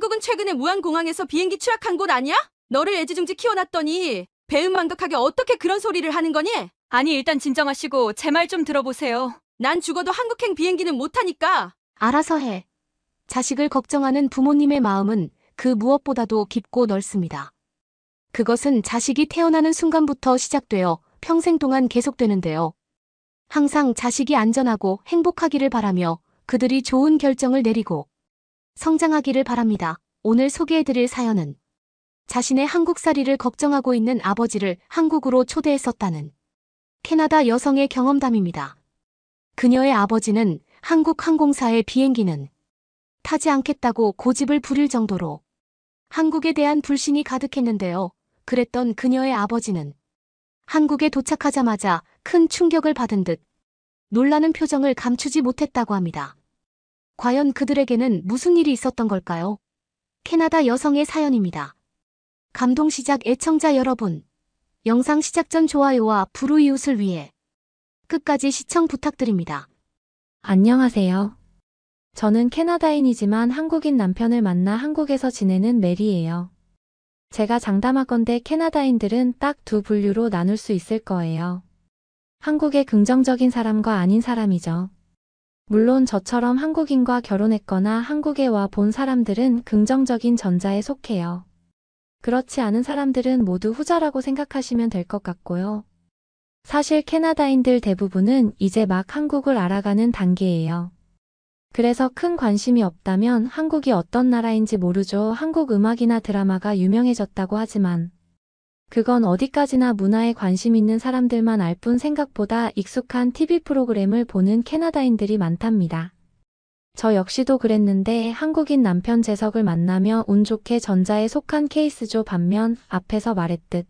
한국은 최근에 무안공항에서 비행기 추락한 곳 아니야? 너를 애지중지 키워놨더니 배은망덕하게 어떻게 그런 소리를 하는 거니? 아니, 일단 진정하시고 제 말 좀 들어보세요. 난 죽어도 한국행 비행기는 못 타니까. 알아서 해. 자식을 걱정하는 부모님의 마음은 그 무엇보다도 깊고 넓습니다. 그것은 자식이 태어나는 순간부터 시작되어 평생 동안 계속되는데요. 항상 자식이 안전하고 행복하기를 바라며 그들이 좋은 결정을 내리고 성장하기를 바랍니다. 오늘 소개해드릴 사연은 자신의 한국살이를 걱정하고 있는 아버지를 한국으로 초대했었다는 캐나다 여성의 경험담입니다. 그녀의 아버지는 한국 항공사의 비행기는 타지 않겠다고 고집을 부릴 정도로 한국에 대한 불신이 가득했는데요. 그랬던 그녀의 아버지는 한국에 도착하자마자 큰 충격을 받은 듯 놀라는 표정을 감추지 못했다고 합니다. 과연 그들에게는 무슨 일이 있었던 걸까요? 캐나다 여성의 사연입니다. 감동 시작 애청자 여러분, 영상 시작 전 좋아요와 불우이웃을 위해 끝까지 시청 부탁드립니다. 안녕하세요. 저는 캐나다인이지만 한국인 남편을 만나 한국에서 지내는 메리예요. 제가 장담하건대 캐나다인들은 딱 두 분류로 나눌 수 있을 거예요. 한국의 긍정적인 사람과 아닌 사람이죠. 물론 저처럼 한국인과 결혼했거나 한국에 와 본 사람들은 긍정적인 전자에 속해요. 그렇지 않은 사람들은 모두 후자라고 생각하시면 될 것 같고요. 사실 캐나다인들 대부분은 이제 막 한국을 알아가는 단계예요. 그래서 큰 관심이 없다면 한국이 어떤 나라인지 모르죠. 한국 음악이나 드라마가 유명해졌다고 하지만 그건 어디까지나 문화에 관심 있는 사람들만 알 뿐 생각보다 익숙한 TV 프로그램을 보는 캐나다인들이 많답니다. 저 역시도 그랬는데 한국인 남편 재석을 만나며 운 좋게 전자에 속한 케이스죠. 반면 앞에서 말했듯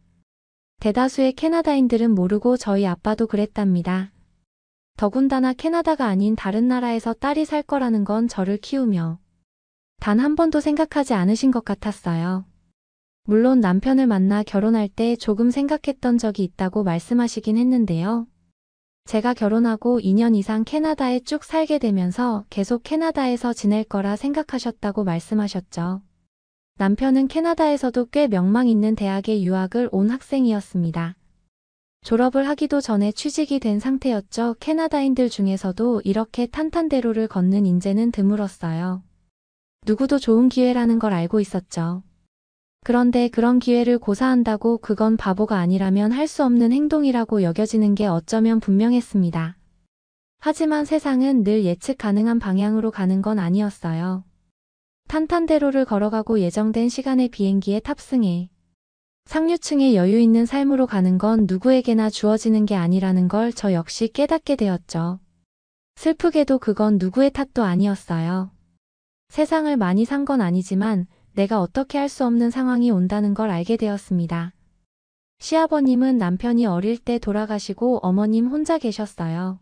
대다수의 캐나다인들은 모르고 저희 아빠도 그랬답니다. 더군다나 캐나다가 아닌 다른 나라에서 딸이 살 거라는 건 저를 키우며 단 한 번도 생각하지 않으신 것 같았어요. 물론 남편을 만나 결혼할 때 조금 생각했던 적이 있다고 말씀하시긴 했는데요. 제가 결혼하고 2년 이상 캐나다에 쭉 살게 되면서 계속 캐나다에서 지낼 거라 생각하셨다고 말씀하셨죠. 남편은 캐나다에서도 꽤 명망 있는 대학에 유학을 온 학생이었습니다. 졸업을 하기도 전에 취직이 된 상태였죠. 캐나다인들 중에서도 이렇게 탄탄대로를 걷는 인재는 드물었어요. 누구도 좋은 기회라는 걸 알고 있었죠. 그런데 그런 기회를 고사한다고 그건 바보가 아니라면 할 수 없는 행동이라고 여겨지는 게 어쩌면 분명했습니다. 하지만 세상은 늘 예측 가능한 방향으로 가는 건 아니었어요. 탄탄대로를 걸어가고 예정된 시간에 비행기에 탑승해 상류층의 여유 있는 삶으로 가는 건 누구에게나 주어지는 게 아니라는 걸 저 역시 깨닫게 되었죠. 슬프게도 그건 누구의 탓도 아니었어요. 세상을 많이 산 건 아니지만 내가 어떻게 할 수 없는 상황이 온다는 걸 알게 되었습니다. 시아버님은 남편이 어릴 때 돌아가시고 어머님 혼자 계셨어요.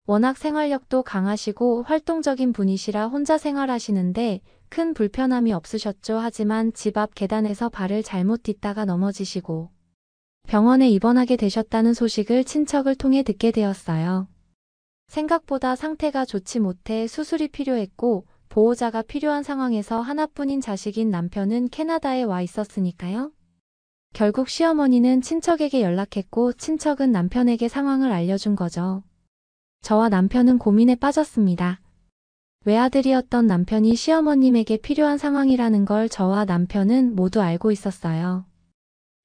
워낙 생활력도 강하시고 활동적인 분이시라 혼자 생활하시는데 큰 불편함이 없으셨죠. 하지만 집 앞 계단에서 발을 잘못 딛다가 넘어지시고 병원에 입원하게 되셨다는 소식을 친척을 통해 듣게 되었어요. 생각보다 상태가 좋지 못해 수술이 필요했고 보호자가 필요한 상황에서 하나뿐인 자식인 남편은 캐나다에 와 있었으니까요. 결국 시어머니는 친척에게 연락했고 친척은 남편에게 상황을 알려준 거죠. 저와 남편은 고민에 빠졌습니다. 외아들이었던 남편이 시어머님에게 필요한 상황이라는 걸 저와 남편은 모두 알고 있었어요.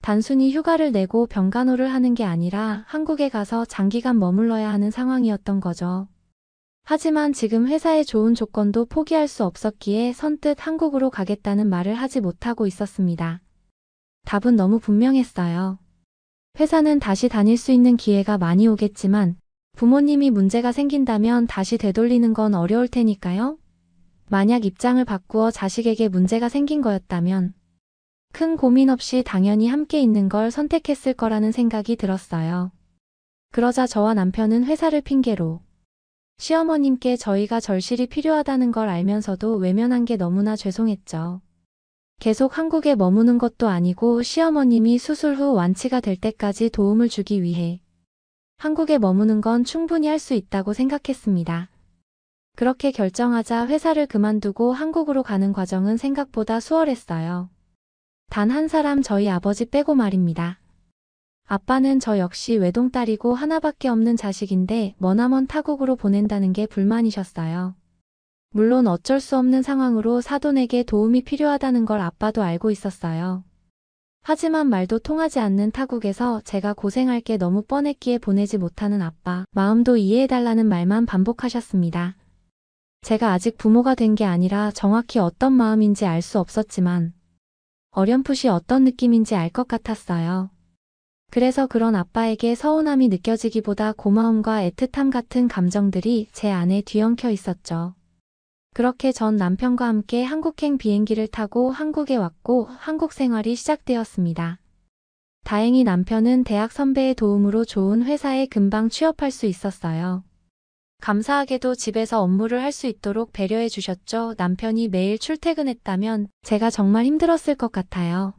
단순히 휴가를 내고 병간호를 하는 게 아니라 한국에 가서 장기간 머물러야 하는 상황이었던 거죠. 하지만 지금 회사의 좋은 조건도 포기할 수 없었기에 선뜻 한국으로 가겠다는 말을 하지 못하고 있었습니다. 답은 너무 분명했어요. 회사는 다시 다닐 수 있는 기회가 많이 오겠지만 부모님이 문제가 생긴다면 다시 되돌리는 건 어려울 테니까요. 만약 입장을 바꾸어 자식에게 문제가 생긴 거였다면 큰 고민 없이 당연히 함께 있는 걸 선택했을 거라는 생각이 들었어요. 그러자 저와 남편은 회사를 핑계로 시어머님께 저희가 절실히 필요하다는 걸 알면서도 외면한 게 너무나 죄송했죠. 계속 한국에 머무는 것도 아니고 시어머님이 수술 후 완치가 될 때까지 도움을 주기 위해 한국에 머무는 건 충분히 할 수 있다고 생각했습니다. 그렇게 결정하자 회사를 그만두고 한국으로 가는 과정은 생각보다 수월했어요. 단 한 사람 저희 아버지 빼고 말입니다. 아빠는 저 역시 외동딸이고 하나밖에 없는 자식인데 머나먼 타국으로 보낸다는 게 불만이셨어요. 물론 어쩔 수 없는 상황으로 사돈에게 도움이 필요하다는 걸 아빠도 알고 있었어요. 하지만 말도 통하지 않는 타국에서 제가 고생할 게 너무 뻔했기에 보내지 못하는 아빠, 마음도 이해해달라는 말만 반복하셨습니다. 제가 아직 부모가 된 게 아니라 정확히 어떤 마음인지 알 수 없었지만 어렴풋이 어떤 느낌인지 알 것 같았어요. 그래서 그런 아빠에게 서운함이 느껴지기보다 고마움과 애틋함 같은 감정들이 제 안에 뒤엉켜 있었죠. 그렇게 전 남편과 함께 한국행 비행기를 타고 한국에 왔고 한국 생활이 시작되었습니다. 다행히 남편은 대학 선배의 도움으로 좋은 회사에 금방 취업할 수 있었어요. 감사하게도 집에서 업무를 할 수 있도록 배려해 주셨죠. 남편이 매일 출퇴근했다면 제가 정말 힘들었을 것 같아요.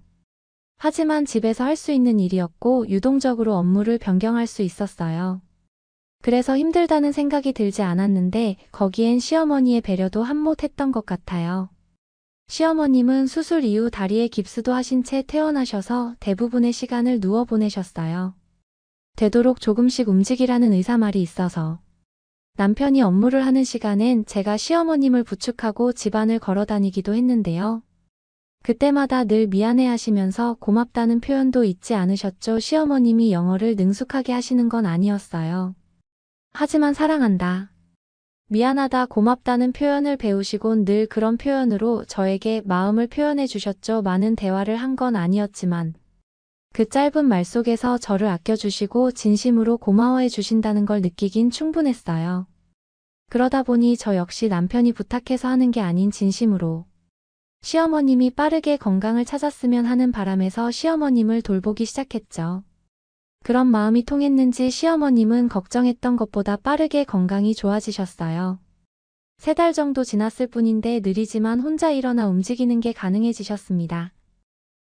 하지만 집에서 할 수 있는 일이었고 유동적으로 업무를 변경할 수 있었어요. 그래서 힘들다는 생각이 들지 않았는데 거기엔 시어머니의 배려도 한몫했던 것 같아요. 시어머님은 수술 이후 다리에 깁스도 하신 채 퇴원하셔서 대부분의 시간을 누워 보내셨어요. 되도록 조금씩 움직이라는 의사말이 있어서. 남편이 업무를 하는 시간엔 제가 시어머님을 부축하고 집안을 걸어 다니기도 했는데요. 그때마다 늘 미안해 하시면서 고맙다는 표현도 잊지 않으셨죠. 시어머님이 영어를 능숙하게 하시는 건 아니었어요. 하지만 사랑한다, 미안하다, 고맙다는 표현을 배우시곤 늘 그런 표현으로 저에게 마음을 표현해 주셨죠. 많은 대화를 한 건 아니었지만 그 짧은 말 속에서 저를 아껴주시고 진심으로 고마워해 주신다는 걸 느끼긴 충분했어요. 그러다 보니 저 역시 남편이 부탁해서 하는 게 아닌 진심으로 시어머님이 빠르게 건강을 찾았으면 하는 바람에서 시어머님을 돌보기 시작했죠. 그런 마음이 통했는지 시어머님은 걱정했던 것보다 빠르게 건강이 좋아지셨어요. 3달 정도 지났을 뿐인데 느리지만 혼자 일어나 움직이는 게 가능해지셨습니다.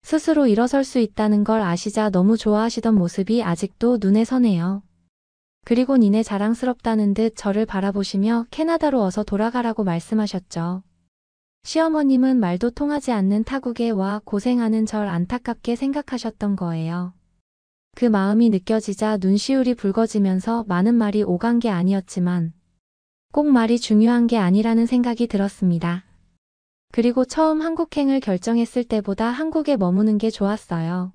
스스로 일어설 수 있다는 걸 아시자 너무 좋아하시던 모습이 아직도 눈에 선해요. 그리고 니네 자랑스럽다는 듯 저를 바라보시며 캐나다로 어서 돌아가라고 말씀하셨죠. 시어머님은 말도 통하지 않는 타국에 와 고생하는 절 안타깝게 생각하셨던 거예요. 그 마음이 느껴지자 눈시울이 붉어지면서 많은 말이 오간 게 아니었지만 꼭 말이 중요한 게 아니라는 생각이 들었습니다. 그리고 처음 한국행을 결정했을 때보다 한국에 머무는 게 좋았어요.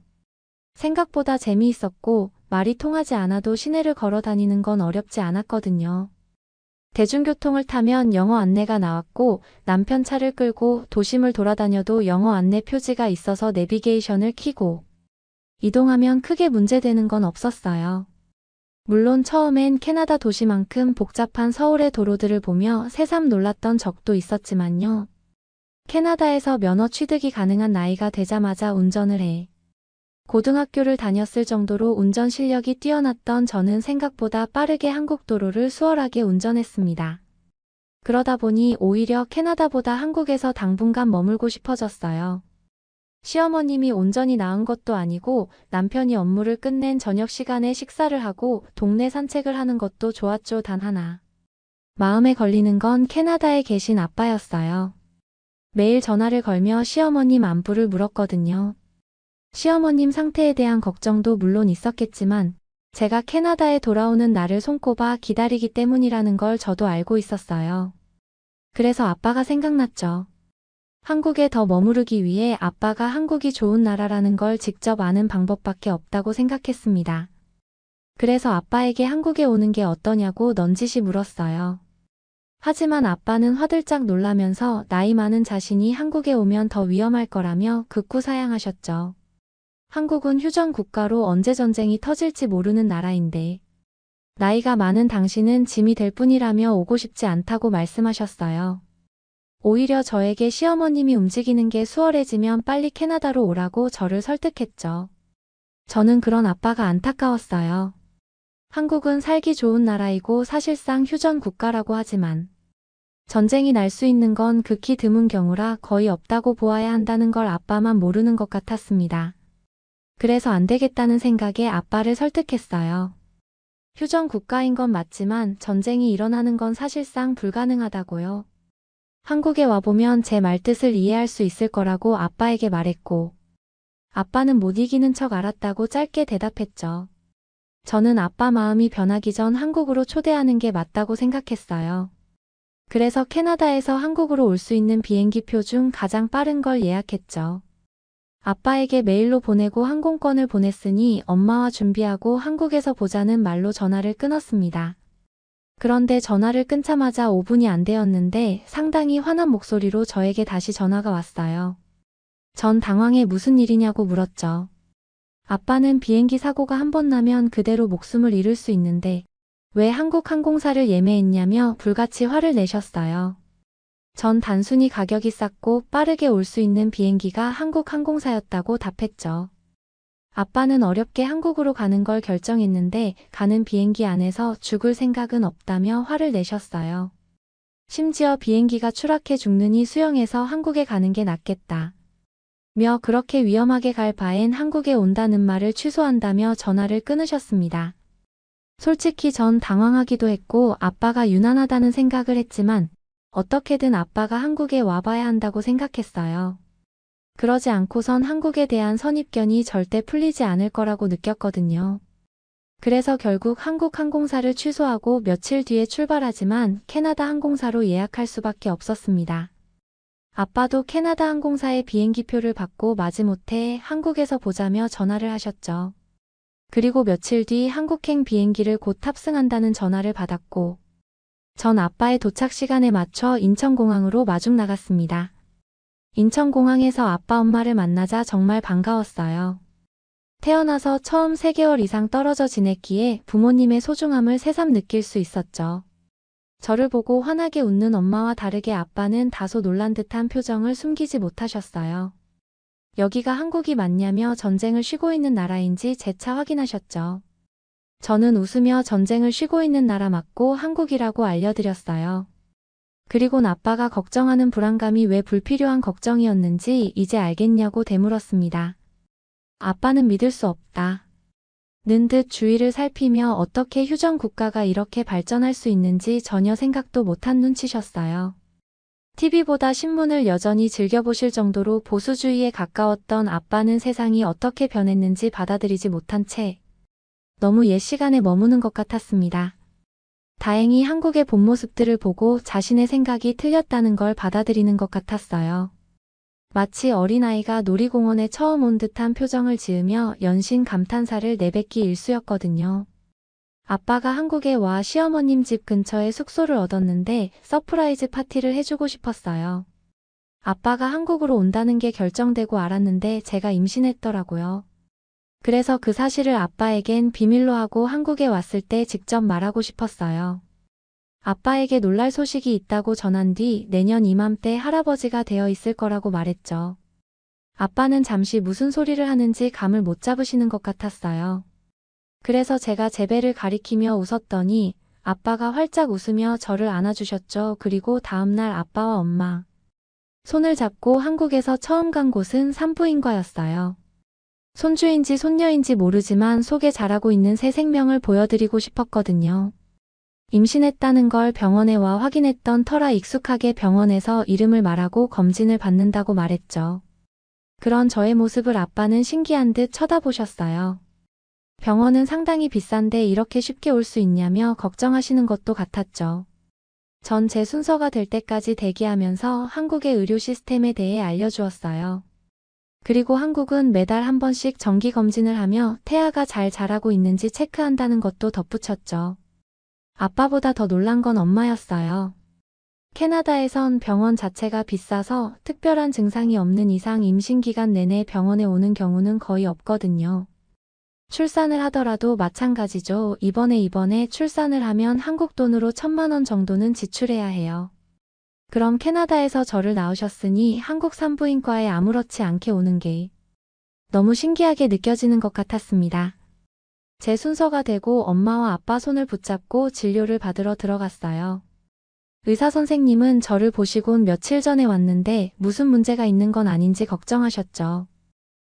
생각보다 재미있었고 말이 통하지 않아도 시내를 걸어 다니는 건 어렵지 않았거든요. 대중교통을 타면 영어 안내가 나왔고 남편 차를 끌고 도심을 돌아다녀도 영어 안내 표지가 있어서 내비게이션을 켜고 이동하면 크게 문제되는 건 없었어요. 물론 처음엔 캐나다 도시만큼 복잡한 서울의 도로들을 보며 새삼 놀랐던 적도 있었지만요. 캐나다에서 면허 취득이 가능한 나이가 되자마자 운전을 해 고등학교를 다녔을 정도로 운전 실력이 뛰어났던 저는 생각보다 빠르게 한국 도로를 수월하게 운전했습니다. 그러다 보니 오히려 캐나다보다 한국에서 당분간 머물고 싶어졌어요. 시어머님이 온전히 나은 것도 아니고 남편이 업무를 끝낸 저녁 시간에 식사를 하고 동네 산책을 하는 것도 좋았죠. 단 하나, 마음에 걸리는 건 캐나다에 계신 아빠였어요. 매일 전화를 걸며 시어머님 안부를 물었거든요. 시어머님 상태에 대한 걱정도 물론 있었겠지만 제가 캐나다에 돌아오는 날을 손꼽아 기다리기 때문이라는 걸 저도 알고 있었어요. 그래서 아빠가 생각났죠. 한국에 더 머무르기 위해 아빠가 한국이 좋은 나라라는 걸 직접 아는 방법밖에 없다고 생각했습니다. 그래서 아빠에게 한국에 오는 게 어떠냐고 넌지시 물었어요. 하지만 아빠는 화들짝 놀라면서 나이 많은 자신이 한국에 오면 더 위험할 거라며 극구 사양하셨죠. 한국은 휴전 국가로 언제 전쟁이 터질지 모르는 나라인데 나이가 많은 당신은 짐이 될 뿐이라며 오고 싶지 않다고 말씀하셨어요. 오히려 저에게 시어머님이 움직이는 게 수월해지면 빨리 캐나다로 오라고 저를 설득했죠. 저는 그런 아빠가 안타까웠어요. 한국은 살기 좋은 나라이고 사실상 휴전 국가라고 하지만 전쟁이 날 수 있는 건 극히 드문 경우라 거의 없다고 보아야 한다는 걸 아빠만 모르는 것 같았습니다. 그래서 안 되겠다는 생각에 아빠를 설득했어요. 휴전 국가인 건 맞지만 전쟁이 일어나는 건 사실상 불가능하다고요. 한국에 와보면 제 말뜻을 이해할 수 있을 거라고 아빠에게 말했고, 아빠는 못 이기는 척 알았다고 짧게 대답했죠. 저는 아빠 마음이 변하기 전 한국으로 초대하는 게 맞다고 생각했어요. 그래서 캐나다에서 한국으로 올 수 있는 비행기표 중 가장 빠른 걸 예약했죠. 아빠에게 메일로 보내고 항공권을 보냈으니 엄마와 준비하고 한국에서 보자는 말로 전화를 끊었습니다. 그런데 전화를 끊자마자 5분이 안 되었는데 상당히 화난 목소리로 저에게 다시 전화가 왔어요. 전 당황해 무슨 일이냐고 물었죠. 아빠는 비행기 사고가 한 번 나면 그대로 목숨을 잃을 수 있는데 왜 한국 항공사를 예매했냐며 불같이 화를 내셨어요. 전 단순히 가격이 쌌고 빠르게 올 수 있는 비행기가 한국 항공사였다고 답했죠. 아빠는 어렵게 한국으로 가는 걸 결정했는데 가는 비행기 안에서 죽을 생각은 없다며 화를 내셨어요. 심지어 비행기가 추락해 죽느니 수영해서 한국에 가는 게 낫겠다. 며 그렇게 위험하게 갈 바엔 한국에 온다는 말을 취소한다며 전화를 끊으셨습니다. 솔직히 전 당황하기도 했고 아빠가 유난하다는 생각을 했지만 어떻게든 아빠가 한국에 와봐야 한다고 생각했어요. 그러지 않고선 한국에 대한 선입견이 절대 풀리지 않을 거라고 느꼈거든요. 그래서 결국 한국 항공사를 취소하고 며칠 뒤에 출발하지만 캐나다 항공사로 예약할 수밖에 없었습니다. 아빠도 캐나다 항공사의 비행기표를 받고 마지못해 한국에서 보자며 전화를 하셨죠. 그리고 며칠 뒤 한국행 비행기를 곧 탑승한다는 전화를 받았고 전 아빠의 도착 시간에 맞춰 인천공항으로 마중 나갔습니다. 인천공항에서 아빠 엄마를 만나자 정말 반가웠어요. 태어나서 처음 3개월 이상 떨어져 지냈기에 부모님의 소중함을 새삼 느낄 수 있었죠. 저를 보고 환하게 웃는 엄마와 다르게 아빠는 다소 놀란 듯한 표정을 숨기지 못하셨어요. 여기가 한국이 맞냐며 전쟁을 쉬고 있는 나라인지 재차 확인하셨죠. 저는 웃으며 전쟁을 쉬고 있는 나라 맞고 한국이라고 알려드렸어요. 그리곤 아빠가 걱정하는 불안감이 왜 불필요한 걱정이었는지 이제 알겠냐고 되물었습니다. 아빠는 믿을 수 없다. 는 듯 주위를 살피며 어떻게 휴전 국가가 이렇게 발전할 수 있는지 전혀 생각도 못한 눈치셨어요. TV보다 신문을 여전히 즐겨보실 정도로 보수주의에 가까웠던 아빠는 세상이 어떻게 변했는지 받아들이지 못한 채 너무 옛 시간에 머무는 것 같았습니다. 다행히 한국의 본 모습들을 보고 자신의 생각이 틀렸다는 걸 받아들이는 것 같았어요. 마치 어린아이가 놀이공원에 처음 온 듯한 표정을 지으며 연신 감탄사를 내뱉기 일쑤였거든요. 아빠가 한국에 와 시어머님 집 근처에 숙소를 얻었는데 서프라이즈 파티를 해주고 싶었어요. 아빠가 한국으로 온다는 게 결정되고 알았는데 제가 임신했더라고요. 그래서 그 사실을 아빠에겐 비밀로 하고 한국에 왔을 때 직접 말하고 싶었어요. 아빠에게 놀랄 소식이 있다고 전한 뒤 내년 이맘때 할아버지가 되어 있을 거라고 말했죠. 아빠는 잠시 무슨 소리를 하는지 감을 못 잡으시는 것 같았어요. 그래서 제가 제 배를 가리키며 웃었더니 아빠가 활짝 웃으며 저를 안아주셨죠. 그리고 다음날 아빠와 엄마 손을 잡고 한국에서 처음 간 곳은 산부인과였어요. 손주인지 손녀인지 모르지만 속에 자라고 있는 새 생명을 보여드리고 싶었거든요. 임신했다는 걸 병원에 와 확인했던 터라 익숙하게 병원에서 이름을 말하고 검진을 받는다고 말했죠. 그런 저의 모습을 아빠는 신기한 듯 쳐다보셨어요. 병원은 상당히 비싼데 이렇게 쉽게 올 수 있냐며 걱정하시는 것도 같았죠. 전 제 순서가 될 때까지 대기하면서 한국의 의료 시스템에 대해 알려주었어요. 그리고 한국은 매달 한 번씩 정기검진을 하며 태아가 잘 자라고 있는지 체크한다는 것도 덧붙였죠. 아빠보다 더 놀란 건 엄마였어요. 캐나다에선 병원 자체가 비싸서 특별한 증상이 없는 이상 임신 기간 내내 병원에 오는 경우는 거의 없거든요. 출산을 하더라도 마찬가지죠. 이번에 출산을 하면 한국 돈으로 1,000만 원 정도는 지출해야 해요. 그럼 캐나다에서 저를 낳으셨으니 한국 산부인과에 아무렇지 않게 오는 게 너무 신기하게 느껴지는 것 같았습니다. 제 순서가 되고 엄마와 아빠 손을 붙잡고 진료를 받으러 들어갔어요. 의사 선생님은 저를 보시곤 며칠 전에 왔는데 무슨 문제가 있는 건 아닌지 걱정하셨죠.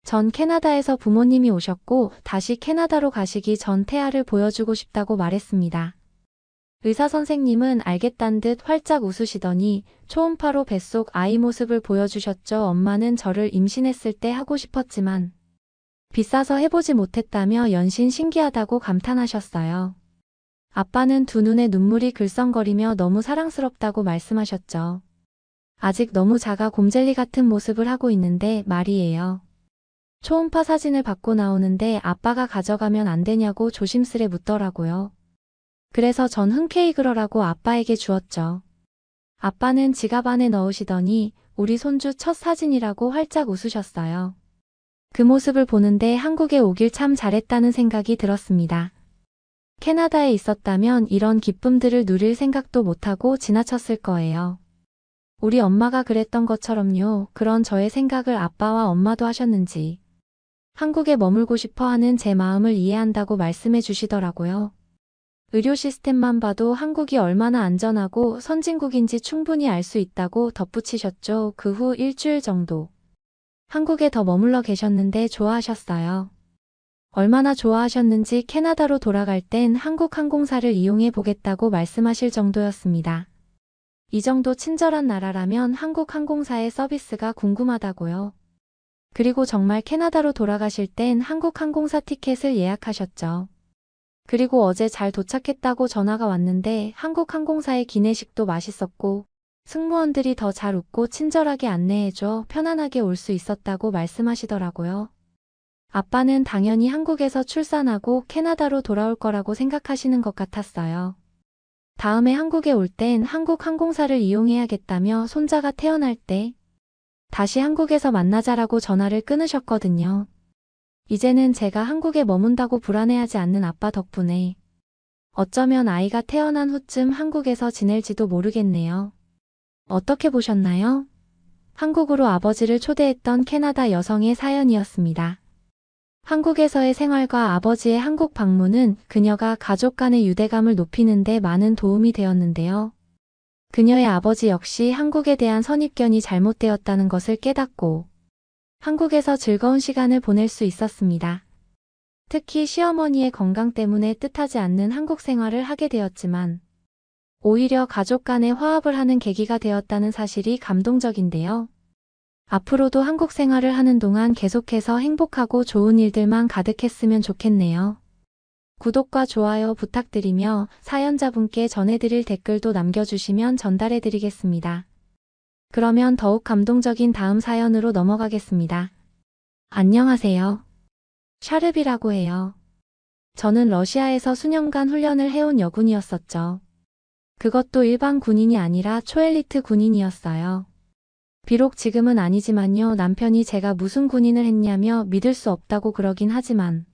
전 캐나다에서 부모님이 오셨고 다시 캐나다로 가시기 전 태아를 보여주고 싶다고 말했습니다. 의사 선생님은 알겠단 듯 활짝 웃으시더니 초음파로 뱃속 아이 모습을 보여주셨죠. 엄마는 저를 임신했을 때 하고 싶었지만 비싸서 해보지 못했다며 연신 신기하다고 감탄하셨어요. 아빠는 두 눈에 눈물이 글썽거리며 너무 사랑스럽다고 말씀하셨죠. 아직 너무 작아 곰젤리 같은 모습을 하고 있는데 말이에요. 초음파 사진을 받고 나오는데 아빠가 가져가면 안 되냐고 조심스레 묻더라고요. 그래서 전 흔쾌히 그러라고 아빠에게 주었죠. 아빠는 지갑 안에 넣으시더니 우리 손주 첫 사진이라고 활짝 웃으셨어요. 그 모습을 보는데 한국에 오길 참 잘했다는 생각이 들었습니다. 캐나다에 있었다면 이런 기쁨들을 누릴 생각도 못하고 지나쳤을 거예요. 우리 엄마가 그랬던 것처럼요. 그런 저의 생각을 아빠와 엄마도 하셨는지 한국에 머물고 싶어 하는 제 마음을 이해한다고 말씀해 주시더라고요. 의료 시스템만 봐도 한국이 얼마나 안전하고 선진국인지 충분히 알 수 있다고 덧붙이셨죠. 그 후 일주일 정도 한국에 더 머물러 계셨는데 좋아하셨어요. 얼마나 좋아하셨는지 캐나다로 돌아갈 땐 한국 항공사를 이용해 보겠다고 말씀하실 정도였습니다. 이 정도 친절한 나라라면 한국 항공사의 서비스가 궁금하다고요. 그리고 정말 캐나다로 돌아가실 땐 한국 항공사 티켓을 예약하셨죠. 그리고 어제 잘 도착했다고 전화가 왔는데 한국 항공사의 기내식도 맛있었고 승무원들이 더 잘 웃고 친절하게 안내해줘 편안하게 올 수 있었다고 말씀하시더라고요. 아빠는 당연히 한국에서 출산하고 캐나다로 돌아올 거라고 생각하시는 것 같았어요. 다음에 한국에 올 땐 한국 항공사를 이용해야겠다며 손자가 태어날 때 다시 한국에서 만나자라고 전화를 끊으셨거든요. 이제는 제가 한국에 머문다고 불안해하지 않는 아빠 덕분에 어쩌면 아이가 태어난 후쯤 한국에서 지낼지도 모르겠네요. 어떻게 보셨나요? 한국으로 아버지를 초대했던 캐나다 여성의 사연이었습니다. 한국에서의 생활과 아버지의 한국 방문은 그녀가 가족 간의 유대감을 높이는 데 많은 도움이 되었는데요. 그녀의 아버지 역시 한국에 대한 선입견이 잘못되었다는 것을 깨닫고 한국에서 즐거운 시간을 보낼 수 있었습니다. 특히 시어머니의 건강 때문에 뜻하지 않는 한국 생활을 하게 되었지만 오히려 가족 간의 화합을 하는 계기가 되었다는 사실이 감동적인데요. 앞으로도 한국 생활을 하는 동안 계속해서 행복하고 좋은 일들만 가득했으면 좋겠네요. 구독과 좋아요 부탁드리며 사연자분께 전해드릴 댓글도 남겨주시면 전달해드리겠습니다. 그러면 더욱 감동적인 다음 사연으로 넘어가겠습니다. 안녕하세요. 샤르비라고 해요. 저는 러시아에서 수년간 훈련을 해온 여군이었었죠. 그것도 일반 군인이 아니라 초엘리트 군인이었어요. 비록 지금은 아니지만요. 남편이 제가 무슨 군인을 했냐며 믿을 수 없다고 그러긴 하지만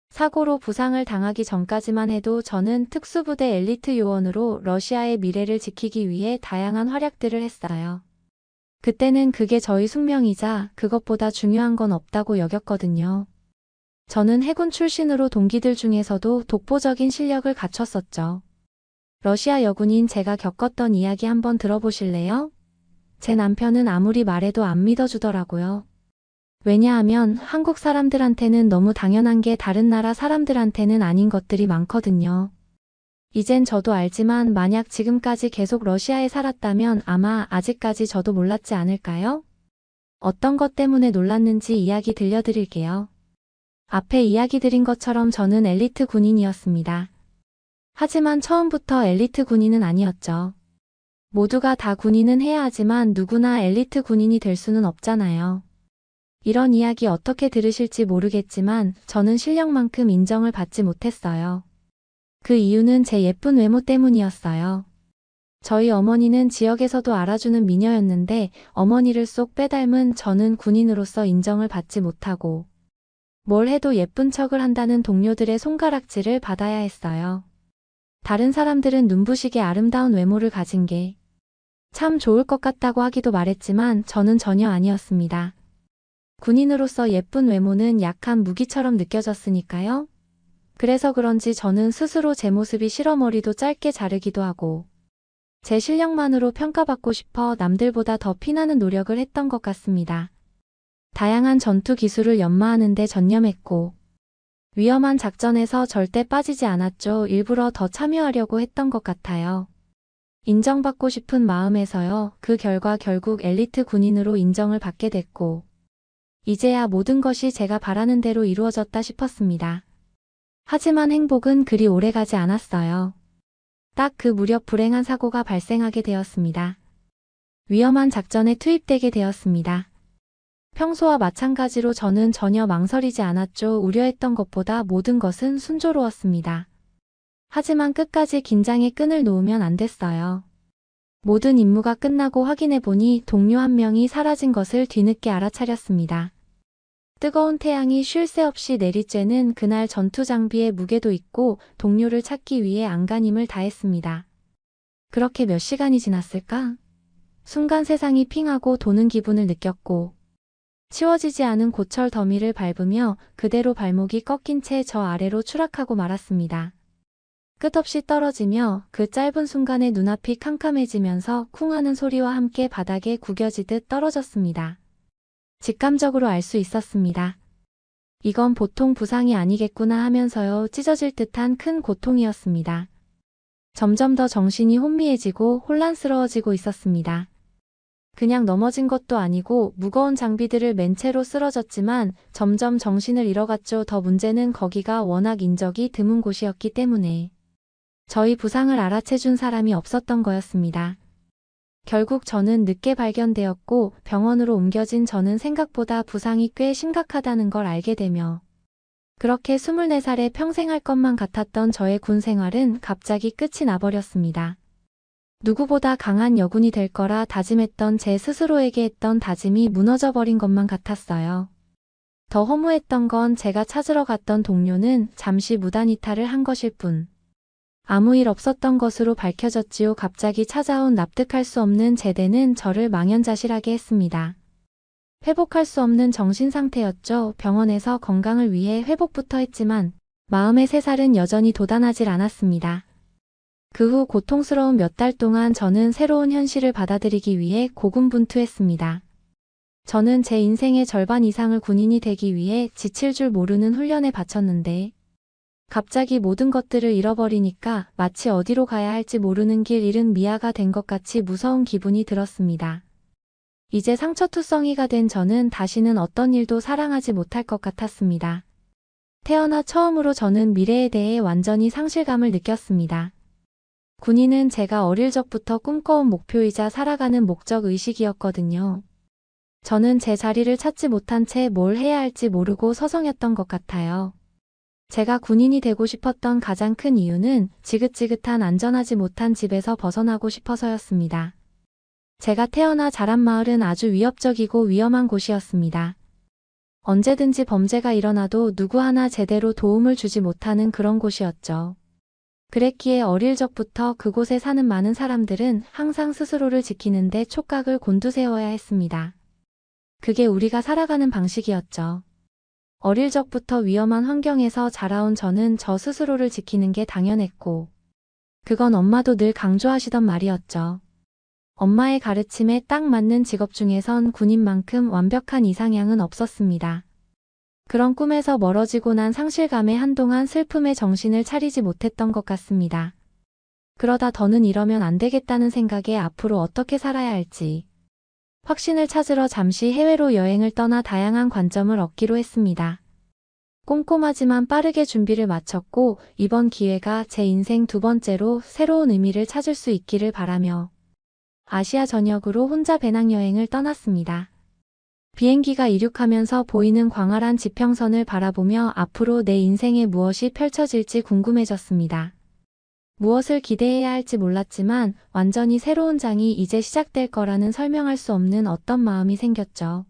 사고로 부상을 당하기 전까지만 해도 저는 특수부대 엘리트 요원으로 러시아의 미래를 지키기 위해 다양한 활약들을 했어요. 그때는 그게 저희 숙명이자 그것보다 중요한 건 없다고 여겼거든요. 저는 해군 출신으로 동기들 중에서도 독보적인 실력을 갖췄었죠. 러시아 여군인 제가 겪었던 이야기 한번 들어보실래요? 제 남편은 아무리 말해도 안 믿어주더라고요. 왜냐하면 한국 사람들한테는 너무 당연한 게 다른 나라 사람들한테는 아닌 것들이 많거든요. 이젠 저도 알지만 만약 지금까지 계속 러시아에 살았다면 아마 아직까지 저도 몰랐지 않을까요? 어떤 것 때문에 놀랐는지 이야기 들려드릴게요. 앞에 이야기 드린 것처럼 저는 엘리트 군인이었습니다. 하지만 처음부터 엘리트 군인은 아니었죠. 모두가 다 군인은 해야 하지만 누구나 엘리트 군인이 될 수는 없잖아요. 이런 이야기 어떻게 들으실지 모르겠지만 저는 실력만큼 인정을 받지 못했어요. 그 이유는 제 예쁜 외모 때문이었어요. 저희 어머니는 지역에서도 알아주는 미녀였는데 어머니를 쏙 빼닮은 저는 군인으로서 인정을 받지 못하고 뭘 해도 예쁜 척을 한다는 동료들의 손가락질을 받아야 했어요. 다른 사람들은 눈부시게 아름다운 외모를 가진 게 참 좋을 것 같다고 하기도 말했지만 저는 전혀 아니었습니다. 군인으로서 예쁜 외모는 약한 무기처럼 느껴졌으니까요. 그래서 그런지 저는 스스로 제 모습이 싫어 머리도 짧게 자르기도 하고 제 실력만으로 평가받고 싶어 남들보다 더 피나는 노력을 했던 것 같습니다. 다양한 전투 기술을 연마하는 데 전념했고, 위험한 작전에서 절대 빠지지 않았죠. 일부러 더 참여하려고 했던 것 같아요. 인정받고 싶은 마음에서요. 그 결과 결국 엘리트 군인으로 인정을 받게 됐고, 이제야 모든 것이 제가 바라는 대로 이루어졌다 싶었습니다. 하지만 행복은 그리 오래가지 않았어요. 딱 그 무렵 불행한 사고가 발생하게 되었습니다. 위험한 작전에 투입되게 되었습니다. 평소와 마찬가지로 저는 전혀 망설이지 않았죠. 우려했던 것보다 모든 것은 순조로웠습니다. 하지만 끝까지 긴장의 끈을 놓으면 안 됐어요. 모든 임무가 끝나고 확인해 보니 동료 한 명이 사라진 것을 뒤늦게 알아차렸습니다. 뜨거운 태양이 쉴 새 없이 내리쬐는 그날 전투 장비의 무게도 있고 동료를 찾기 위해 안간힘을 다했습니다. 그렇게 몇 시간이 지났을까? 순간 세상이 핑하고 도는 기분을 느꼈고, 치워지지 않은 고철 더미를 밟으며 그대로 발목이 꺾인 채 저 아래로 추락하고 말았습니다. 끝없이 떨어지며 그 짧은 순간에 눈앞이 캄캄해지면서 쿵 하는 소리와 함께 바닥에 구겨지듯 떨어졌습니다. 직감적으로 알 수 있었습니다. 이건 보통 부상이 아니겠구나 하면서요. 찢어질 듯한 큰 고통이었습니다. 점점 더 정신이 혼미해지고 혼란스러워지고 있었습니다. 그냥 넘어진 것도 아니고 무거운 장비들을 맨 채로 쓰러졌지만 점점 정신을 잃어갔죠. 더 문제는 거기가 워낙 인적이 드문 곳이었기 때문에 저희 부상을 알아채준 사람이 없었던 거였습니다. 결국 저는 늦게 발견되었고 병원으로 옮겨진 저는 생각보다 부상이 꽤 심각하다는 걸 알게 되며 그렇게 24살에 평생 할 것만 같았던 저의 군 생활은 갑자기 끝이 나버렸습니다. 누구보다 강한 여군이 될 거라 다짐했던 제 스스로에게 했던 다짐이 무너져버린 것만 같았어요. 더 허무했던 건 제가 찾으러 갔던 동료는 잠시 무단 이탈을 한 것일 뿐. 아무 일 없었던 것으로 밝혀졌지요. 갑자기 찾아온 납득할 수 없는 제대는 저를 망연자실하게 했습니다. 회복할 수 없는 정신 상태였죠. 병원에서 건강을 위해 회복부터 했지만 마음의 새살은 여전히 돋아나질 않았습니다. 그 후 고통스러운 몇 달 동안 저는 새로운 현실을 받아들이기 위해 고군분투했습니다. 저는 제 인생의 절반 이상을 군인이 되기 위해 지칠 줄 모르는 훈련에 바쳤는데 갑자기 모든 것들을 잃어버리니까 마치 어디로 가야 할지 모르는 길 잃은 미아가 된 것 같이 무서운 기분이 들었습니다. 이제 상처투성이가 된 저는 다시는 어떤 일도 사랑하지 못할 것 같았습니다. 태어나 처음으로 저는 미래에 대해 완전히 상실감을 느꼈습니다. 군인은 제가 어릴 적부터 꿈꿔온 목표이자 살아가는 목적의식이었거든요. 저는 제 자리를 찾지 못한 채 뭘 해야 할지 모르고 서성였던 것 같아요. 제가 군인이 되고 싶었던 가장 큰 이유는 지긋지긋한 안전하지 못한 집에서 벗어나고 싶어서였습니다. 제가 태어나 자란 마을은 아주 위협적이고 위험한 곳이었습니다. 언제든지 범죄가 일어나도 누구 하나 제대로 도움을 주지 못하는 그런 곳이었죠. 그랬기에 어릴 적부터 그곳에 사는 많은 사람들은 항상 스스로를 지키는데 촉각을 곤두세워야 했습니다. 그게 우리가 살아가는 방식이었죠. 어릴 적부터 위험한 환경에서 자라온 저는 저 스스로를 지키는 게 당연했고, 그건 엄마도 늘 강조하시던 말이었죠. 엄마의 가르침에 딱 맞는 직업 중에선 군인만큼 완벽한 이상향은 없었습니다. 그런 꿈에서 멀어지고 난 상실감에 한동안 슬픔에 정신을 차리지 못했던 것 같습니다. 그러다 더는 이러면 안 되겠다는 생각에 앞으로 어떻게 살아야 할지 확신을 찾으러 잠시 해외로 여행을 떠나 다양한 관점을 얻기로 했습니다. 꼼꼼하지만 빠르게 준비를 마쳤고 이번 기회가 제 인생 두 번째로 새로운 의미를 찾을 수 있기를 바라며 아시아 전역으로 혼자 배낭여행을 떠났습니다. 비행기가 이륙하면서 보이는 광활한 지평선을 바라보며 앞으로 내 인생에 무엇이 펼쳐질지 궁금해졌습니다. 무엇을 기대해야 할지 몰랐지만 완전히 새로운 장이 이제 시작될 거라는 설명할 수 없는 어떤 마음이 생겼죠.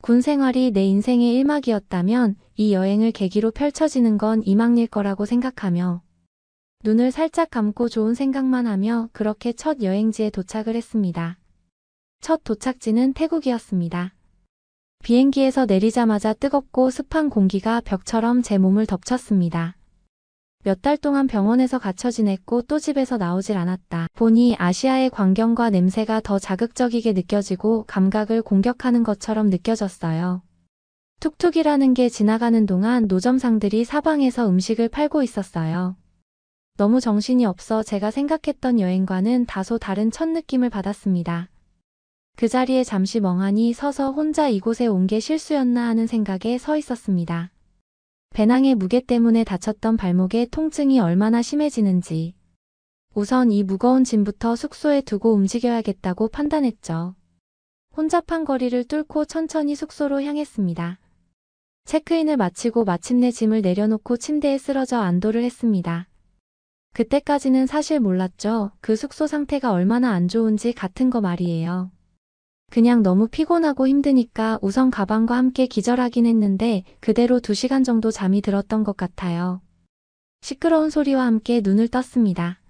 군 생활이 내 인생의 일막이었다면 이 여행을 계기로 펼쳐지는 건 이막일 거라고 생각하며 눈을 살짝 감고 좋은 생각만 하며 그렇게 첫 여행지에 도착을 했습니다. 첫 도착지는 태국이었습니다. 비행기에서 내리자마자 뜨겁고 습한 공기가 벽처럼 제 몸을 덮쳤습니다. 몇 달 동안 병원에서 갇혀 지냈고 또 집에서 나오질 않았다. 보니 아시아의 광경과 냄새가 더 자극적이게 느껴지고 감각을 공격하는 것처럼 느껴졌어요. 툭툭이라는 게 지나가는 동안 노점상들이 사방에서 음식을 팔고 있었어요. 너무 정신이 없어 제가 생각했던 여행과는 다소 다른 첫 느낌을 받았습니다. 그 자리에 잠시 멍하니 서서 혼자 이곳에 온 게 실수였나 하는 생각에 서 있었습니다. 배낭의 무게 때문에 다쳤던 발목의 통증이 얼마나 심해지는지. 우선 이 무거운 짐부터 숙소에 두고 움직여야겠다고 판단했죠. 혼잡한 거리를 뚫고 천천히 숙소로 향했습니다. 체크인을 마치고 마침내 짐을 내려놓고 침대에 쓰러져 안도를 했습니다. 그때까지는 사실 몰랐죠. 그 숙소 상태가 얼마나 안 좋은지 같은 거 말이에요. 그냥 너무 피곤하고 힘드니까 우선 가방과 함께 기절하긴 했는데 그대로 2시간 정도 잠이 들었던 것 같아요. 시끄러운 소리와 함께 눈을 떴습니다.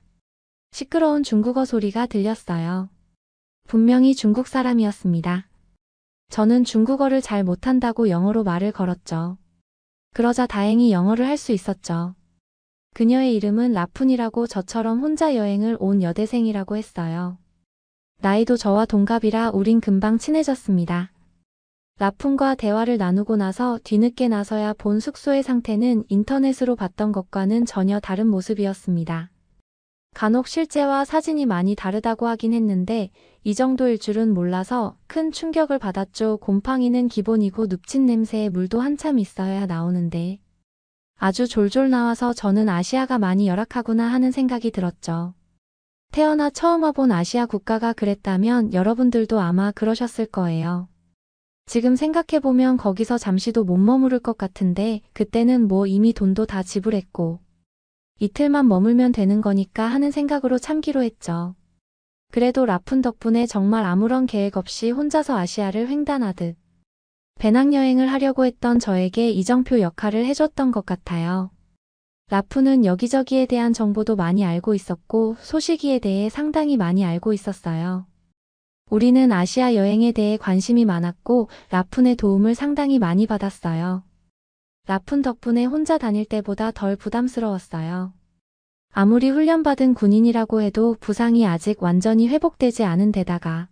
시끄러운 중국어 소리가 들렸어요. 분명히 중국 사람이었습니다. 저는 중국어를 잘 못한다고 영어로 말을 걸었죠. 그러자 다행히 영어를 할 수 있었죠. 그녀의 이름은 라푼이라고 저처럼 혼자 여행을 온 여대생이라고 했어요. 나이도 저와 동갑이라 우린 금방 친해졌습니다. 라푼과 대화를 나누고 나서 뒤늦게 나서야 본 숙소의 상태는 인터넷으로 봤던 것과는 전혀 다른 모습이었습니다. 간혹 실제와 사진이 많이 다르다고 하긴 했는데 이 정도일 줄은 몰라서 큰 충격을 받았죠. 곰팡이는 기본이고 눕친 냄새에 물도 한참 있어야 나오는데 아주 졸졸 나와서 저는 아시아가 많이 열악하구나 하는 생각이 들었죠. 태어나 처음 와본 아시아 국가가 그랬다면 여러분들도 아마 그러셨을 거예요. 지금 생각해보면 거기서 잠시도 못 머무를 것 같은데 그때는 뭐 이미 돈도 다 지불했고 이틀만 머물면 되는 거니까 하는 생각으로 참기로 했죠. 그래도 라푼 덕분에 정말 아무런 계획 없이 혼자서 아시아를 횡단하듯 배낭여행을 하려고 했던 저에게 이정표 역할을 해줬던 것 같아요. 라푼은 여기저기에 대한 정보도 많이 알고 있었고 소식이에 대해 상당히 많이 알고 있었어요. 우리는 아시아 여행에 대해 관심이 많았고 라푼의 도움을 상당히 많이 받았어요. 라푼 덕분에 혼자 다닐 때보다 덜 부담스러웠어요. 아무리 훈련받은 군인이라고 해도 부상이 아직 완전히 회복되지 않은 데다가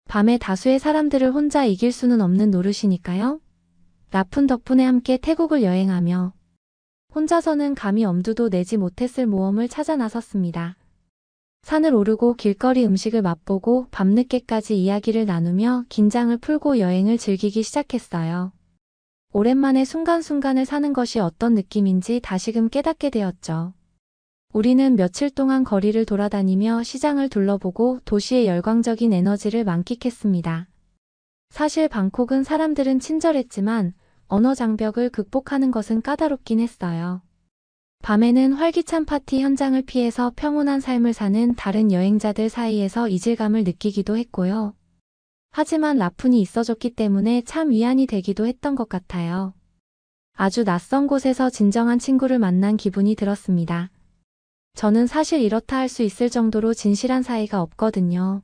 밤에 다수의 사람들을 혼자 이길 수는 없는 노릇이니까요. 라푼 덕분에 함께 태국을 여행하며 혼자서는 감히 엄두도 내지 못했을 모험을 찾아 나섰습니다. 산을 오르고 길거리 음식을 맛보고 밤늦게까지 이야기를 나누며 긴장을 풀고 여행을 즐기기 시작했어요. 오랜만에 순간순간을 사는 것이 어떤 느낌인지 다시금 깨닫게 되었죠. 우리는 며칠 동안 거리를 돌아다니며 시장을 둘러보고 도시의 열광적인 에너지를 만끽했습니다. 사실 방콕은 사람들은 친절했지만 언어 장벽을 극복하는 것은 까다롭긴 했어요. 밤에는 활기찬 파티 현장을 피해서 평온한 삶을 사는 다른 여행자들 사이에서 이질감을 느끼기도 했고요. 하지만 라푼이 있어줬기 때문에 참 위안이 되기도 했던 것 같아요. 아주 낯선 곳에서 진정한 친구를 만난 기분이 들었습니다. 저는 사실 이렇다 할 수 있을 정도로 진실한 사이가 없거든요.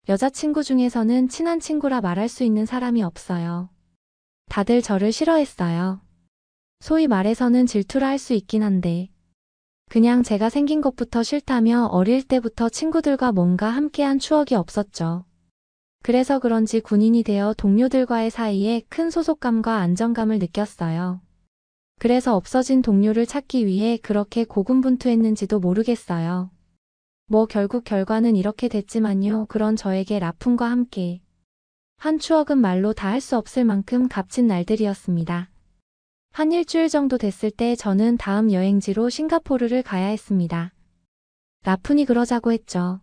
여자친구 중에서는 친한 친구라 말할 수 있는 사람이 없어요. 다들 저를 싫어했어요. 소위 말해서는 질투라 할 수 있긴 한데 그냥 제가 생긴 것부터 싫다며 어릴 때부터 친구들과 뭔가 함께한 추억이 없었죠. 그래서 그런지 군인이 되어 동료들과의 사이에 큰 소속감과 안정감을 느꼈어요. 그래서 없어진 동료를 찾기 위해 그렇게 고군분투했는지도 모르겠어요. 뭐 결국 결과는 이렇게 됐지만요. 그런 저에게 라푼과 함께 한 추억은 말로 다 할 수 없을 만큼 값진 날들이었습니다. 한 일주일 정도 됐을 때 저는 다음 여행지로 싱가포르를 가야 했습니다. 라푼이 그러자고 했죠.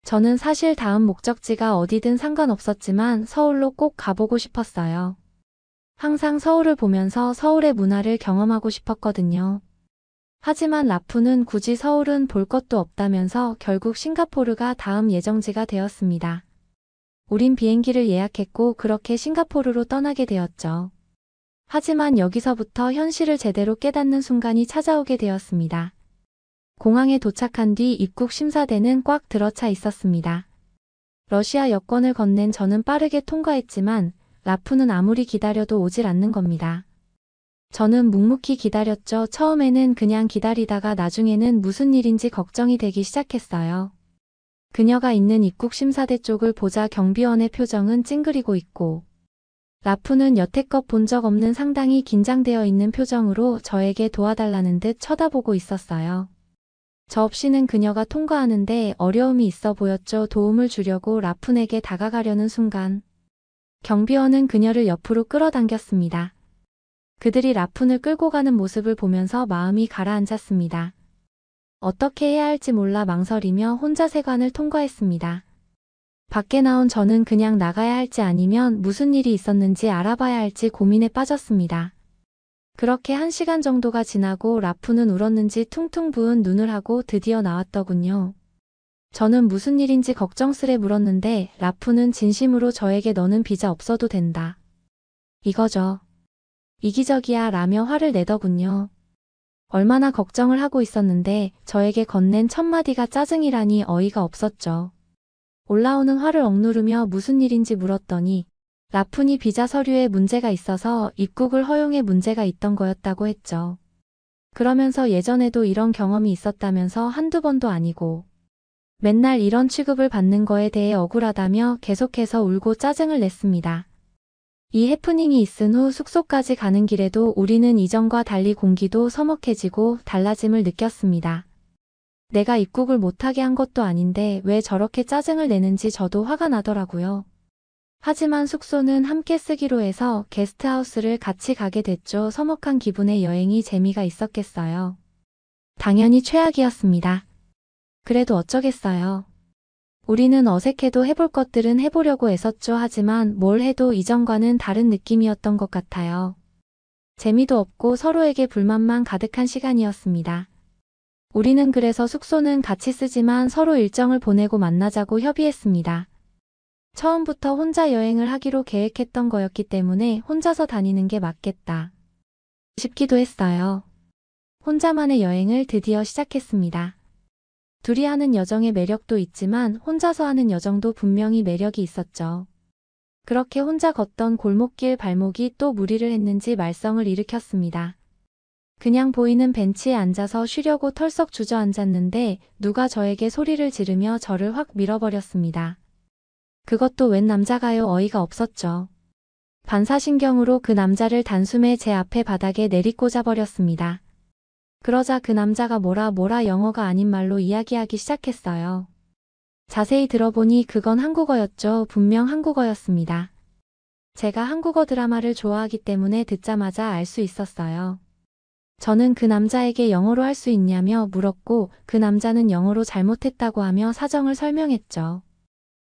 저는 사실 다음 목적지가 어디든 상관없었지만 서울로 꼭 가보고 싶었어요. 항상 서울을 보면서 서울의 문화를 경험하고 싶었거든요. 하지만 라푼은 굳이 서울은 볼 것도 없다면서 결국 싱가포르가 다음 예정지가 되었습니다. 우린 비행기를 예약했고 그렇게 싱가포르로 떠나게 되었죠. 하지만 여기서부터 현실을 제대로 깨닫는 순간이 찾아오게 되었습니다. 공항에 도착한 뒤 입국 심사대는 꽉 들어차 있었습니다. 러시아 여권을 건넨 저는 빠르게 통과했지만 라푼은 아무리 기다려도 오질 않는 겁니다. 저는 묵묵히 기다렸죠. 처음에는 그냥 기다리다가 나중에는 무슨 일인지 걱정이 되기 시작했어요. 그녀가 있는 입국 심사대 쪽을 보자 경비원의 표정은 찡그리고 있고 라푼은 여태껏 본 적 없는 상당히 긴장되어 있는 표정으로 저에게 도와달라는 듯 쳐다보고 있었어요. 저 없이는 그녀가 통과하는데 어려움이 있어 보였죠. 도움을 주려고 라푼에게 다가가려는 순간 경비원은 그녀를 옆으로 끌어당겼습니다. 그들이 라푼을 끌고 가는 모습을 보면서 마음이 가라앉았습니다. 어떻게 해야 할지 몰라 망설이며 혼자 세관을 통과했습니다. 밖에 나온 저는 그냥 나가야 할지 아니면 무슨 일이 있었는지 알아봐야 할지 고민에 빠졌습니다. 그렇게 1시간 정도가 지나고 라푼은 울었는지 퉁퉁 부은 눈을 하고 드디어 나왔더군요. 저는 무슨 일인지 걱정스레 물었는데 라푼은 진심으로 저에게 너는 비자 없어도 된다. 이거죠. 이기적이야 라며 화를 내더군요. 얼마나 걱정을 하고 있었는데 저에게 건넨 첫마디가 짜증이라니 어이가 없었죠. 올라오는 화를 억누르며 무슨 일인지 물었더니 라푼이 비자 서류에 문제가 있어서 입국을 허용에 문제가 있던 거였다고 했죠. 그러면서 예전에도 이런 경험이 있었다면서 한두 번도 아니고 맨날 이런 취급을 받는 거에 대해 억울하다며 계속해서 울고 짜증을 냈습니다. 이 해프닝이 있은 후 숙소까지 가는 길에도 우리는 이전과 달리 공기도 서먹해지고 달라짐을 느꼈습니다. 내가 입국을 못하게 한 것도 아닌데 왜 저렇게 짜증을 내는지 저도 화가 나더라고요. 하지만 숙소는 함께 쓰기로 해서 게스트하우스를 같이 가게 됐죠. 서먹한 기분의 여행이 재미가 있었겠어요. 당연히 최악이었습니다. 그래도 어쩌겠어요. 우리는 어색해도 해볼 것들은 해보려고 애썼죠. 하지만 뭘 해도 이전과는 다른 느낌이었던 것 같아요. 재미도 없고 서로에게 불만만 가득한 시간이었습니다. 우리는 그래서 숙소는 같이 쓰지만 서로 일정을 보내고 만나자고 협의했습니다. 처음부터 혼자 여행을 하기로 계획했던 거였기 때문에 혼자서 다니는 게 맞겠다 싶기도 했어요. 혼자만의 여행을 드디어 시작했습니다. 둘이 하는 여정의 매력도 있지만 혼자서 하는 여정도 분명히 매력이 있었죠. 그렇게 혼자 걷던 골목길 발목이 또 무리를 했는지 말썽을 일으켰습니다. 그냥 보이는 벤치에 앉아서 쉬려고 털썩 주저앉았는데 누가 저에게 소리를 지르며 저를 확 밀어버렸습니다. 그것도 웬 남자가요. 어이가 없었죠. 반사신경으로 그 남자를 단숨에 제 앞에 바닥에 내리꽂아 버렸습니다. 그러자 그 남자가 뭐라 영어가 아닌 말로 이야기하기 시작했어요. 자세히 들어보니 그건 한국어였죠. 분명 한국어였습니다. 제가 한국어 드라마를 좋아하기 때문에 듣자마자 알 수 있었어요. 저는 그 남자에게 영어로 할 수 있냐며 물었고 그 남자는 영어로 잘못했다고 하며 사정을 설명했죠.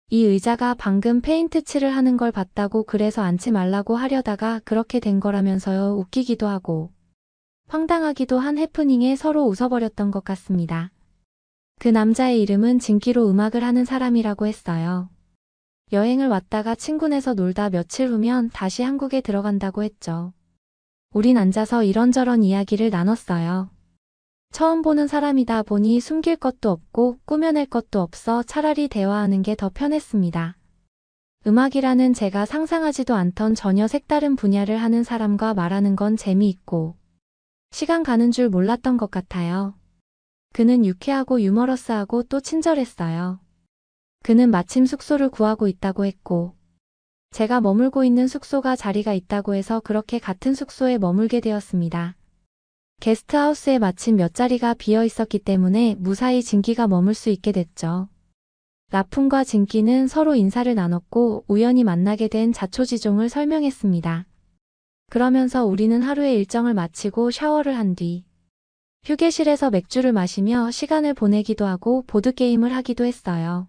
이 의자가 방금 페인트 칠을 하는 걸 봤다고 그래서 앉지 말라고 하려다가 그렇게 된 거라면서요. 웃기기도 하고 황당하기도 한 해프닝에 서로 웃어버렸던 것 같습니다. 그 남자의 이름은 진기로 음악을 하는 사람이라고 했어요. 여행을 왔다가 친구네서 놀다 며칠 후면 다시 한국에 들어간다고 했죠. 우린 앉아서 이런저런 이야기를 나눴어요. 처음 보는 사람이다 보니 숨길 것도 없고 꾸며낼 것도 없어 차라리 대화하는 게 더 편했습니다. 음악이라는 제가 상상하지도 않던 전혀 색다른 분야를 하는 사람과 말하는 건 재미있고 시간 가는 줄 몰랐던 것 같아요. 그는 유쾌하고 유머러스하고 또 친절했어요. 그는 마침 숙소를 구하고 있다고 했고 제가 머물고 있는 숙소가 자리가 있다고 해서 그렇게 같은 숙소에 머물게 되었습니다. 게스트하우스에 마침 몇 자리가 비어 있었기 때문에 무사히 진기가 머물 수 있게 됐죠. 라푼과 진기는 서로 인사를 나눴고 우연히 만나게 된 자초지종을 설명했습니다. 그러면서 우리는 하루의 일정을 마치고 샤워를 한 뒤 휴게실에서 맥주를 마시며 시간을 보내기도 하고 보드게임을 하기도 했어요.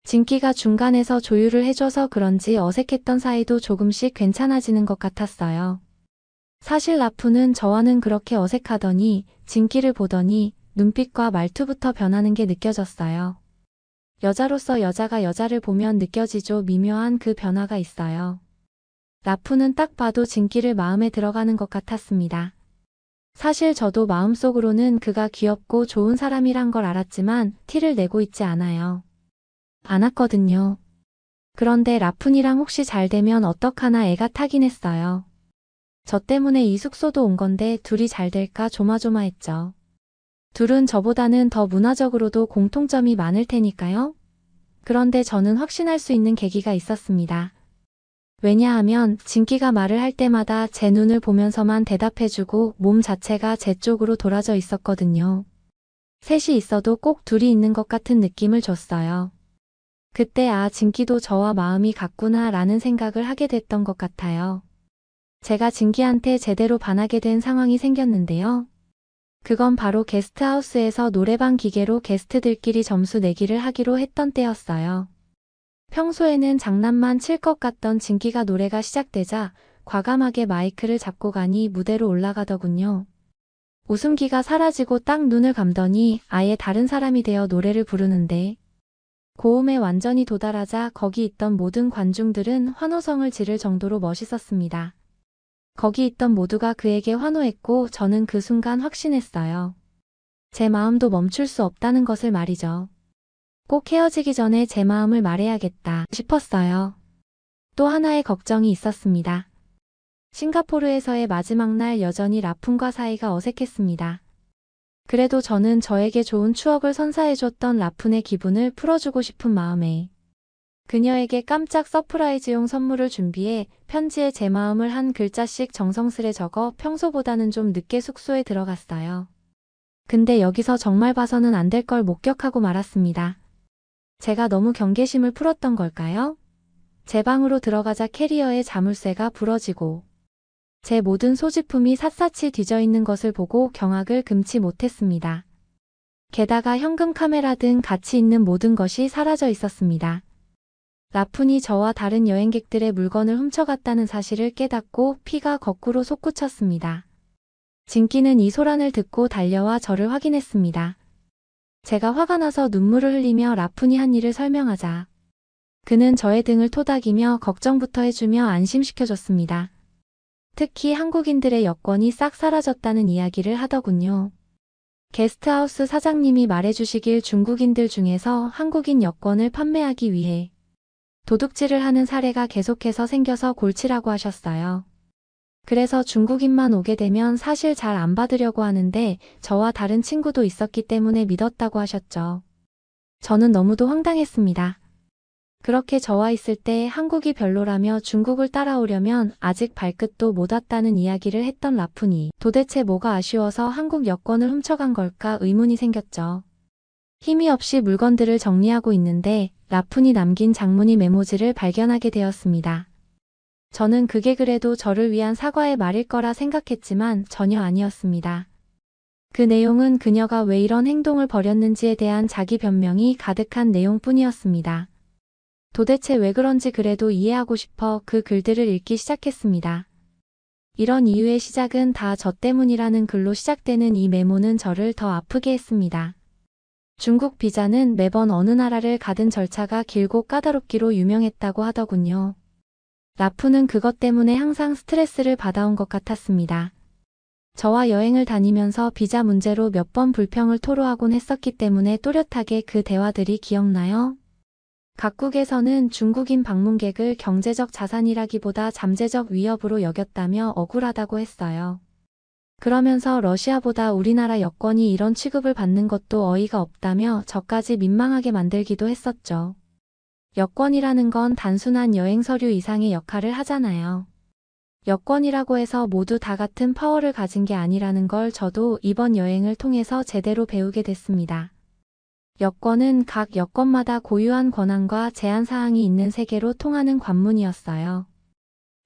진기가 중간에서 조율을 해줘서 그런지 어색했던 사이도 조금씩 괜찮아지는 것 같았어요. 사실 라푼은 저와는 그렇게 어색하더니 진기를 보더니 눈빛과 말투부터 변하는 게 느껴졌어요. 여자로서 여자가 여자를 보면 느껴지죠. 미묘한 그 변화가 있어요. 라푼은 딱 봐도 진기를 마음에 들어가는 것 같았습니다. 사실 저도 마음속으로는 그가 귀엽고 좋은 사람이란 걸 알았지만 티를 내고 있지 않았거든요. 그런데 라푼이랑 혹시 잘 되면 어떡하나 애가 타긴 했어요. 저 때문에 이 숙소도 온 건데 둘이 잘 될까 조마조마했죠. 둘은 저보다는 더 문화적으로도 공통점이 많을 테니까요. 그런데 저는 확신할 수 있는 계기가 있었습니다. 왜냐하면 진기가 말을 할 때마다 제 눈을 보면서만 대답해주고 몸 자체가 제 쪽으로 돌아져 있었거든요. 셋이 있어도 꼭 둘이 있는 것 같은 느낌을 줬어요. 그때 진기도 저와 마음이 같구나 라는 생각을 하게 됐던 것 같아요. 제가 진기한테 제대로 반하게 된 상황이 생겼는데요. 그건 바로 게스트하우스에서 노래방 기계로 게스트들끼리 점수 내기를 하기로 했던 때였어요. 평소에는 장난만 칠 것 같던 진기가 노래가 시작되자 과감하게 마이크를 잡고 가니 무대로 올라가더군요. 웃음기가 사라지고 딱 눈을 감더니 아예 다른 사람이 되어 노래를 부르는데 고음에 완전히 도달하자 거기 있던 모든 관중들은 환호성을 지를 정도로 멋있었습니다. 거기 있던 모두가 그에게 환호했고 저는 그 순간 확신했어요. 제 마음도 멈출 수 없다는 것을 말이죠. 꼭 헤어지기 전에 제 마음을 말해야겠다 싶었어요. 또 하나의 걱정이 있었습니다. 싱가포르에서의 마지막 날 여전히 라푼과 사이가 어색했습니다. 그래도 저는 저에게 좋은 추억을 선사해줬던 라푼의 기분을 풀어주고 싶은 마음에 그녀에게 깜짝 서프라이즈용 선물을 준비해 편지에 제 마음을 한 글자씩 정성스레 적어 평소보다는 좀 늦게 숙소에 들어갔어요. 근데 여기서 정말 봐서는 안 될 걸 목격하고 말았습니다. 제가 너무 경계심을 풀었던 걸까요? 제 방으로 들어가자 캐리어에 자물쇠가 부러지고 제 모든 소지품이 샅샅이 뒤져 있는 것을 보고 경악을 금치 못했습니다. 게다가 현금 카메라 등 가치 있는 모든 것이 사라져 있었습니다. 라푼이 저와 다른 여행객들의 물건을 훔쳐갔다는 사실을 깨닫고 피가 거꾸로 솟구쳤습니다. 진기는 이 소란을 듣고 달려와 저를 확인했습니다. 제가 화가 나서 눈물을 흘리며 라푼이 한 일을 설명하자 그는 저의 등을 토닥이며 걱정부터 해주며 안심시켜줬습니다. 특히 한국인들의 여권이 싹 사라졌다는 이야기를 하더군요. 게스트하우스 사장님이 말해주시길 중국인들 중에서 한국인 여권을 판매하기 위해 도둑질을 하는 사례가 계속해서 생겨서 골치라고 하셨어요. 그래서 중국인만 오게 되면 사실 잘 안 받으려고 하는데 저와 다른 친구도 있었기 때문에 믿었다고 하셨죠. 저는 너무도 황당했습니다. 그렇게 저와 있을 때 한국이 별로라며 중국을 따라오려면 아직 발끝도 못 왔다는 이야기를 했던 라푼이 도대체 뭐가 아쉬워서 한국 여권을 훔쳐간 걸까 의문이 생겼죠. 힘이 없이 물건들을 정리하고 있는데 라푼이 남긴 장문의 메모지를 발견하게 되었습니다. 저는 그게 그래도 저를 위한 사과의 말일 거라 생각했지만 전혀 아니었습니다. 그 내용은 그녀가 왜 이런 행동을 벌였는지에 대한 자기 변명이 가득한 내용뿐이었습니다. 도대체 왜 그런지 그래도 이해하고 싶어 그 글들을 읽기 시작했습니다. 이런 이유의 시작은 다 저 때문이라는 글로 시작되는 이 메모는 저를 더 아프게 했습니다. 중국 비자는 매번 어느 나라를 가든 절차가 길고 까다롭기로 유명했다고 하더군요. 라푼은 그것 때문에 항상 스트레스를 받아온 것 같았습니다. 저와 여행을 다니면서 비자 문제로 몇 번 불평을 토로하곤 했었기 때문에 또렷하게 그 대화들이 기억나요? 각국에서는 중국인 방문객을 경제적 자산이라기보다 잠재적 위협으로 여겼다며 억울하다고 했어요. 그러면서 러시아보다 우리나라 여권이 이런 취급을 받는 것도 어이가 없다며 저까지 민망하게 만들기도 했었죠. 여권이라는 건 단순한 여행 서류 이상의 역할을 하잖아요. 여권이라고 해서 모두 다 같은 파워를 가진 게 아니라는 걸 저도 이번 여행을 통해서 제대로 배우게 됐습니다. 여권은 각 여권마다 고유한 권한과 제한 사항이 있는 세계로 통하는 관문이었어요.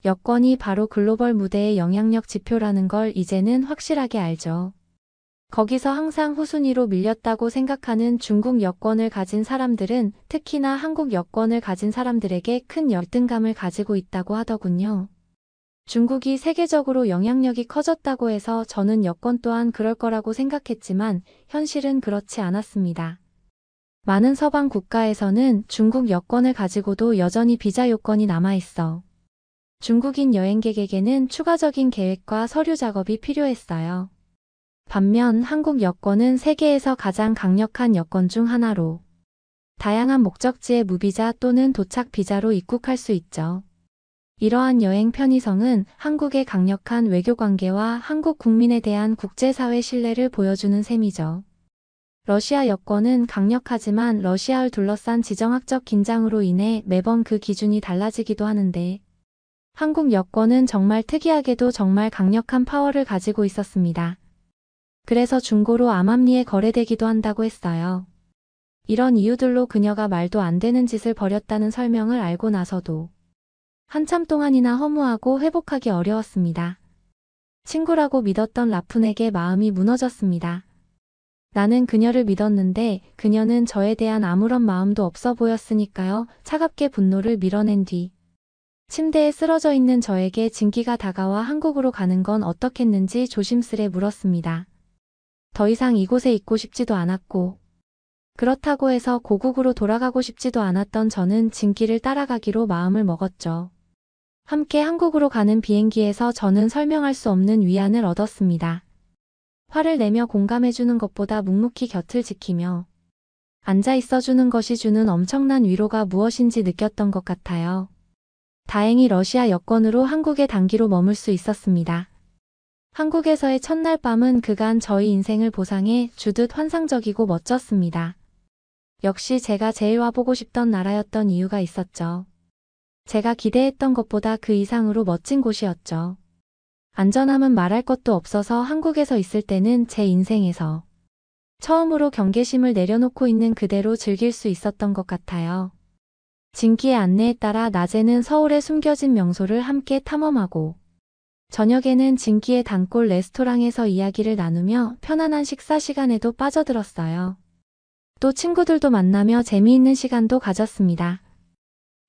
여권이 바로 글로벌 무대의 영향력 지표라는 걸 이제는 확실하게 알죠. 거기서 항상 후순위로 밀렸다고 생각하는 중국 여권을 가진 사람들은 특히나 한국 여권을 가진 사람들에게 큰 열등감을 가지고 있다고 하더군요. 중국이 세계적으로 영향력이 커졌다고 해서 저는 여권 또한 그럴 거라고 생각했지만 현실은 그렇지 않았습니다. 많은 서방 국가에서는 중국 여권을 가지고도 여전히 비자 요건이 남아있어 중국인 여행객에게는 추가적인 계획과 서류 작업이 필요했어요. 반면 한국 여권은 세계에서 가장 강력한 여권 중 하나로 다양한 목적지의 무비자 또는 도착 비자로 입국할 수 있죠. 이러한 여행 편의성은 한국의 강력한 외교 관계와 한국 국민에 대한 국제사회 신뢰를 보여주는 셈이죠. 러시아 여권은 강력하지만 러시아를 둘러싼 지정학적 긴장으로 인해 매번 그 기준이 달라지기도 하는데 한국 여권은 정말 특이하게도 정말 강력한 파워를 가지고 있었습니다. 그래서 중고로 암암리에 거래되기도 한다고 했어요. 이런 이유들로 그녀가 말도 안 되는 짓을 벌였다는 설명을 알고 나서도 한참 동안이나 허무하고 회복하기 어려웠습니다. 친구라고 믿었던 라푼에게 마음이 무너졌습니다. 나는 그녀를 믿었는데 그녀는 저에 대한 아무런 마음도 없어 보였으니까요. 차갑게 분노를 밀어낸 뒤 침대에 쓰러져 있는 저에게 진기가 다가와 한국으로 가는 건 어떻겠는지 조심스레 물었습니다. 더 이상 이곳에 있고 싶지도 않았고 그렇다고 해서 고국으로 돌아가고 싶지도 않았던 저는 진기를 따라가기로 마음을 먹었죠. 함께 한국으로 가는 비행기에서 저는 설명할 수 없는 위안을 얻었습니다. 화를 내며 공감해주는 것보다 묵묵히 곁을 지키며 앉아 있어주는 것이 주는 엄청난 위로가 무엇인지 느꼈던 것 같아요. 다행히 러시아 여권으로 한국에 단기로 머물 수 있었습니다. 한국에서의 첫날 밤은 그간 저희 인생을 보상해 주듯 환상적이고 멋졌습니다. 역시 제가 제일 와보고 싶던 나라였던 이유가 있었죠. 제가 기대했던 것보다 그 이상으로 멋진 곳이었죠. 안전함은 말할 것도 없어서 한국에서 있을 때는 제 인생에서 처음으로 경계심을 내려놓고 있는 그대로 즐길 수 있었던 것 같아요. 진기의 안내에 따라 낮에는 서울의 숨겨진 명소를 함께 탐험하고 저녁에는 진기의 단골 레스토랑에서 이야기를 나누며 편안한 식사 시간에도 빠져들었어요. 또 친구들도 만나며 재미있는 시간도 가졌습니다.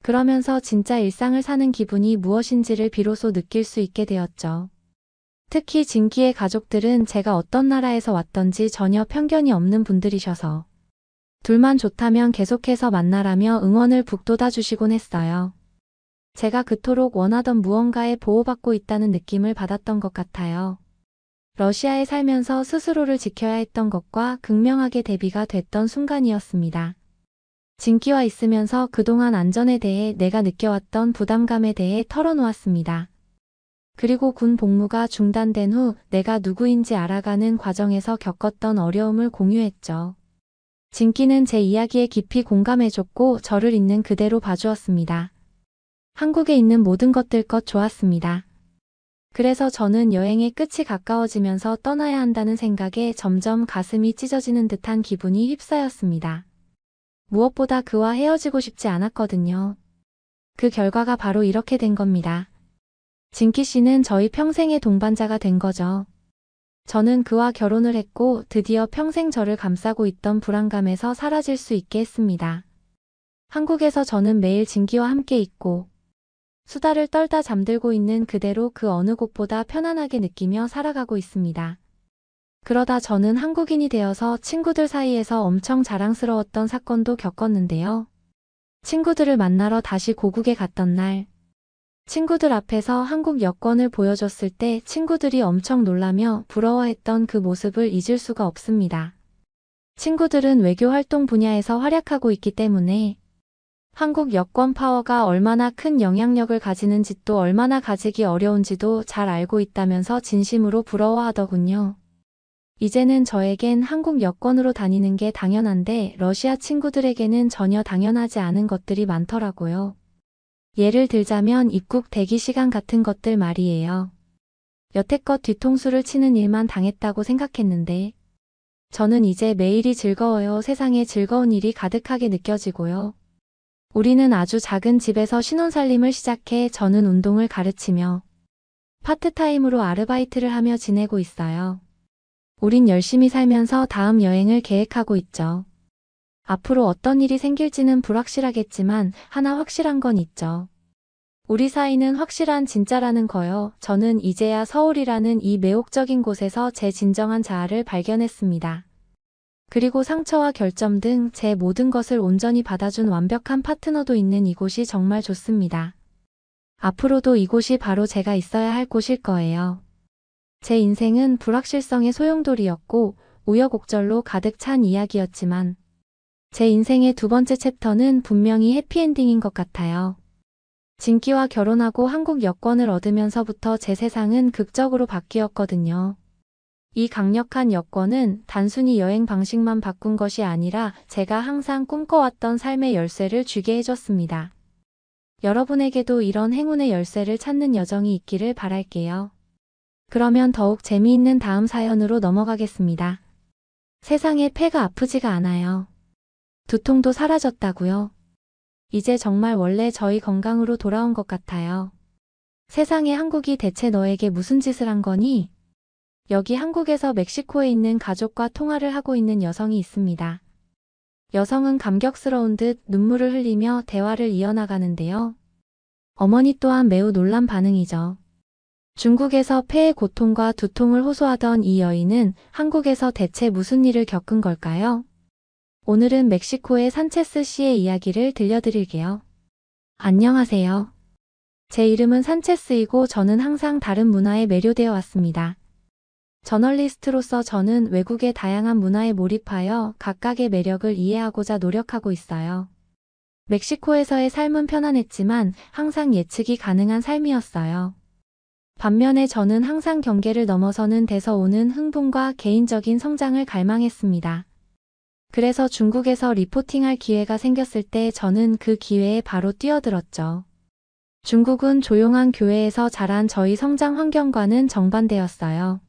그러면서 진짜 일상을 사는 기분이 무엇인지를 비로소 느낄 수 있게 되었죠. 특히 진기의 가족들은 제가 어떤 나라에서 왔던지 전혀 편견이 없는 분들이셔서 둘만 좋다면 계속해서 만나라며 응원을 북돋아 주시곤 했어요. 제가 그토록 원하던 무언가에 보호받고 있다는 느낌을 받았던 것 같아요. 러시아에 살면서 스스로를 지켜야 했던 것과 극명하게 대비가 됐던 순간이었습니다. 진기와 있으면서 그동안 안전에 대해 내가 느껴왔던 부담감에 대해 털어놓았습니다. 그리고 군 복무가 중단된 후 내가 누구인지 알아가는 과정에서 겪었던 어려움을 공유했죠. 진기는 제 이야기에 깊이 공감해줬고 저를 있는 그대로 봐주었습니다. 한국에 있는 모든 것들껏 좋았습니다. 그래서 저는 여행의 끝이 가까워지면서 떠나야 한다는 생각에 점점 가슴이 찢어지는 듯한 기분이 휩싸였습니다. 무엇보다 그와 헤어지고 싶지 않았거든요. 그 결과가 바로 이렇게 된 겁니다. 진기 씨는 저희 평생의 동반자가 된 거죠. 저는 그와 결혼을 했고 드디어 평생 저를 감싸고 있던 불안감에서 사라질 수 있게 했습니다. 한국에서 저는 매일 진기와 함께 있고 수다를 떨다 잠들고 있는 그대로 그 어느 곳보다 편안하게 느끼며 살아가고 있습니다. 그러다 저는 한국인이 되어서 친구들 사이에서 엄청 자랑스러웠던 사건도 겪었는데요. 친구들을 만나러 다시 고국에 갔던 날, 친구들 앞에서 한국 여권을 보여줬을 때 친구들이 엄청 놀라며 부러워했던 그 모습을 잊을 수가 없습니다. 친구들은 외교 활동 분야에서 활약하고 있기 때문에 한국 여권 파워가 얼마나 큰 영향력을 가지는지 또 얼마나 가지기 어려운지도 잘 알고 있다면서 진심으로 부러워하더군요. 이제는 저에겐 한국 여권으로 다니는 게 당연한데 러시아 친구들에게는 전혀 당연하지 않은 것들이 많더라고요. 예를 들자면 입국 대기 시간 같은 것들 말이에요. 여태껏 뒤통수를 치는 일만 당했다고 생각했는데 저는 이제 매일이 즐거워요. 세상에 즐거운 일이 가득하게 느껴지고요. 우리는 아주 작은 집에서 신혼살림을 시작해 저는 운동을 가르치며 파트타임으로 아르바이트를 하며 지내고 있어요. 우린 열심히 살면서 다음 여행을 계획하고 있죠. 앞으로 어떤 일이 생길지는 불확실하겠지만 하나 확실한 건 있죠. 우리 사이는 확실한 진짜라는 거요. 저는 이제야 서울이라는 이 매혹적인 곳에서 제 진정한 자아를 발견했습니다. 그리고 상처와 결점 등 제 모든 것을 온전히 받아준 완벽한 파트너도 있는 이곳이 정말 좋습니다. 앞으로도 이곳이 바로 제가 있어야 할 곳일 거예요. 제 인생은 불확실성의 소용돌이였고 우여곡절로 가득 찬 이야기였지만 제 인생의 두 번째 챕터는 분명히 해피엔딩인 것 같아요. 진기와 결혼하고 한국 여권을 얻으면서부터 제 세상은 극적으로 바뀌었거든요. 이 강력한 여권은 단순히 여행 방식만 바꾼 것이 아니라 제가 항상 꿈꿔왔던 삶의 열쇠를 쥐게 해줬습니다. 여러분에게도 이런 행운의 열쇠를 찾는 여정이 있기를 바랄게요. 그러면 더욱 재미있는 다음 사연으로 넘어가겠습니다. 세상에 폐가 아프지가 않아요. 두통도 사라졌다고요. 이제 정말 원래 저희 건강으로 돌아온 것 같아요. 세상에 한국이 대체 너에게 무슨 짓을 한 거니? 여기 한국에서 멕시코에 있는 가족과 통화를 하고 있는 여성이 있습니다. 여성은 감격스러운 듯 눈물을 흘리며 대화를 이어나가는데요. 어머니 또한 매우 놀란 반응이죠. 중국에서 폐의 고통과 두통을 호소하던 이 여인은 한국에서 대체 무슨 일을 겪은 걸까요? 오늘은 멕시코의 산체스 씨의 이야기를 들려드릴게요. 안녕하세요. 제 이름은 산체스이고 저는 항상 다른 문화에 매료되어 왔습니다. 저널리스트로서 저는 외국의 다양한 문화에 몰입하여 각각의 매력을 이해하고자 노력하고 있어요. 멕시코에서의 삶은 편안했지만 항상 예측이 가능한 삶이었어요. 반면에 저는 항상 경계를 넘어서는 데서 오는 흥분과 개인적인 성장을 갈망했습니다. 그래서 중국에서 리포팅할 기회가 생겼을 때 저는 그 기회에 바로 뛰어들었죠. 중국은 조용한 교회에서 자란 저희 성장 환경과는 정반대였어요.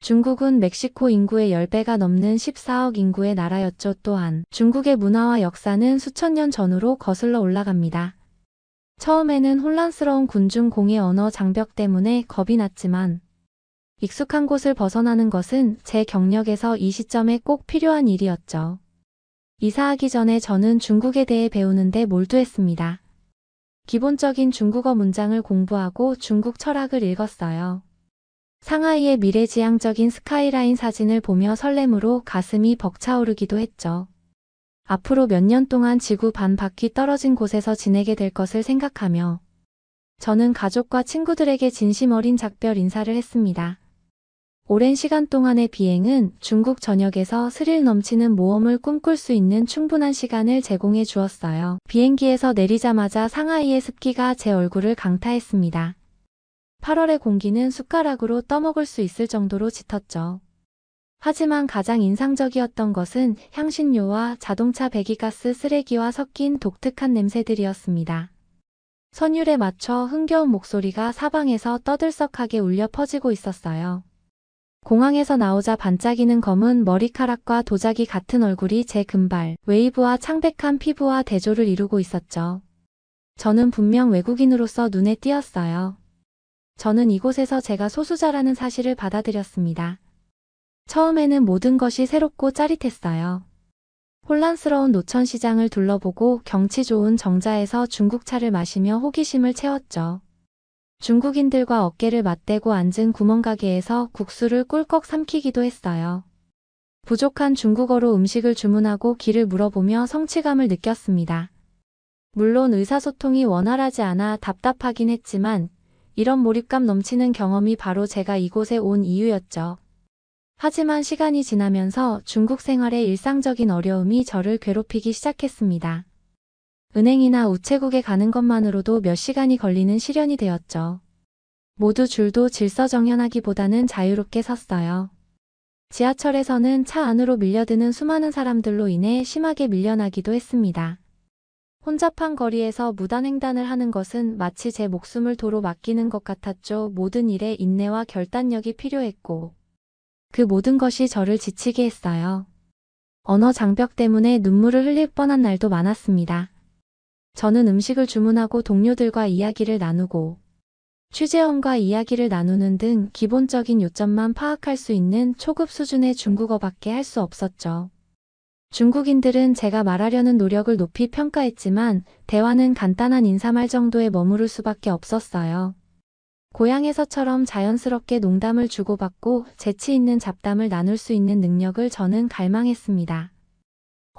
중국은 멕시코 인구의 10배가 넘는 14억 인구의 나라였죠. 또한 중국의 문화와 역사는 수천 년 전으로 거슬러 올라갑니다. 처음에는 혼란스러운 군중 공의 언어 장벽 때문에 겁이 났지만 익숙한 곳을 벗어나는 것은 제 경력에서 이 시점에 꼭 필요한 일이었죠. 이사하기 전에 저는 중국에 대해 배우는데 몰두했습니다. 기본적인 중국어 문장을 공부하고 중국 철학을 읽었어요. 상하이의 미래지향적인 스카이라인 사진을 보며 설렘으로 가슴이 벅차오르기도 했죠. 앞으로 몇 년 동안 지구 반 바퀴 떨어진 곳에서 지내게 될 것을 생각하며 저는 가족과 친구들에게 진심 어린 작별 인사를 했습니다. 오랜 시간 동안의 비행은 중국 전역에서 스릴 넘치는 모험을 꿈꿀 수 있는 충분한 시간을 제공해 주었어요. 비행기에서 내리자마자 상하이의 습기가 제 얼굴을 강타했습니다. 8월의 공기는 숟가락으로 떠먹을 수 있을 정도로 짙었죠. 하지만 가장 인상적이었던 것은 향신료와 자동차 배기가스 쓰레기와 섞인 독특한 냄새들이었습니다. 선율에 맞춰 흥겨운 목소리가 사방에서 떠들썩하게 울려 퍼지고 있었어요. 공항에서 나오자 반짝이는 검은 머리카락과 도자기 같은 얼굴이 제 금발, 웨이브와 창백한 피부와 대조를 이루고 있었죠. 저는 분명 외국인으로서 눈에 띄었어요. 저는 이곳에서 제가 소수자라는 사실을 받아들였습니다. 처음에는 모든 것이 새롭고 짜릿했어요. 혼란스러운 노천시장을 둘러보고 경치 좋은 정자에서 중국차를 마시며 호기심을 채웠죠. 중국인들과 어깨를 맞대고 앉은 구멍가게에서 국수를 꿀꺽 삼키기도 했어요. 부족한 중국어로 음식을 주문하고 길을 물어보며 성취감을 느꼈습니다. 물론 의사소통이 원활하지 않아 답답하긴 했지만 이런 몰입감 넘치는 경험이 바로 제가 이곳에 온 이유였죠. 하지만 시간이 지나면서 중국 생활의 일상적인 어려움이 저를 괴롭히기 시작했습니다. 은행이나 우체국에 가는 것만으로도 몇 시간이 걸리는 시련이 되었죠. 모두 줄도 질서정연하기보다는 자유롭게 섰어요. 지하철에서는 차 안으로 밀려드는 수많은 사람들로 인해 심하게 밀려나기도 했습니다. 혼잡한 거리에서 무단횡단을 하는 것은 마치 제 목숨을 도로 맡기는 것 같았죠. 모든 일에 인내와 결단력이 필요했고 그 모든 것이 저를 지치게 했어요. 언어 장벽 때문에 눈물을 흘릴 뻔한 날도 많았습니다. 저는 음식을 주문하고 동료들과 이야기를 나누고 취재원과 이야기를 나누는 등 기본적인 요점만 파악할 수 있는 초급 수준의 중국어밖에 할 수 없었죠. 중국인들은 제가 말하려는 노력을 높이 평가했지만 대화는 간단한 인사말 정도에 머무를 수밖에 없었어요. 고향에서처럼 자연스럽게 농담을 주고받고 재치 있는 잡담을 나눌 수 있는 능력을 저는 갈망했습니다.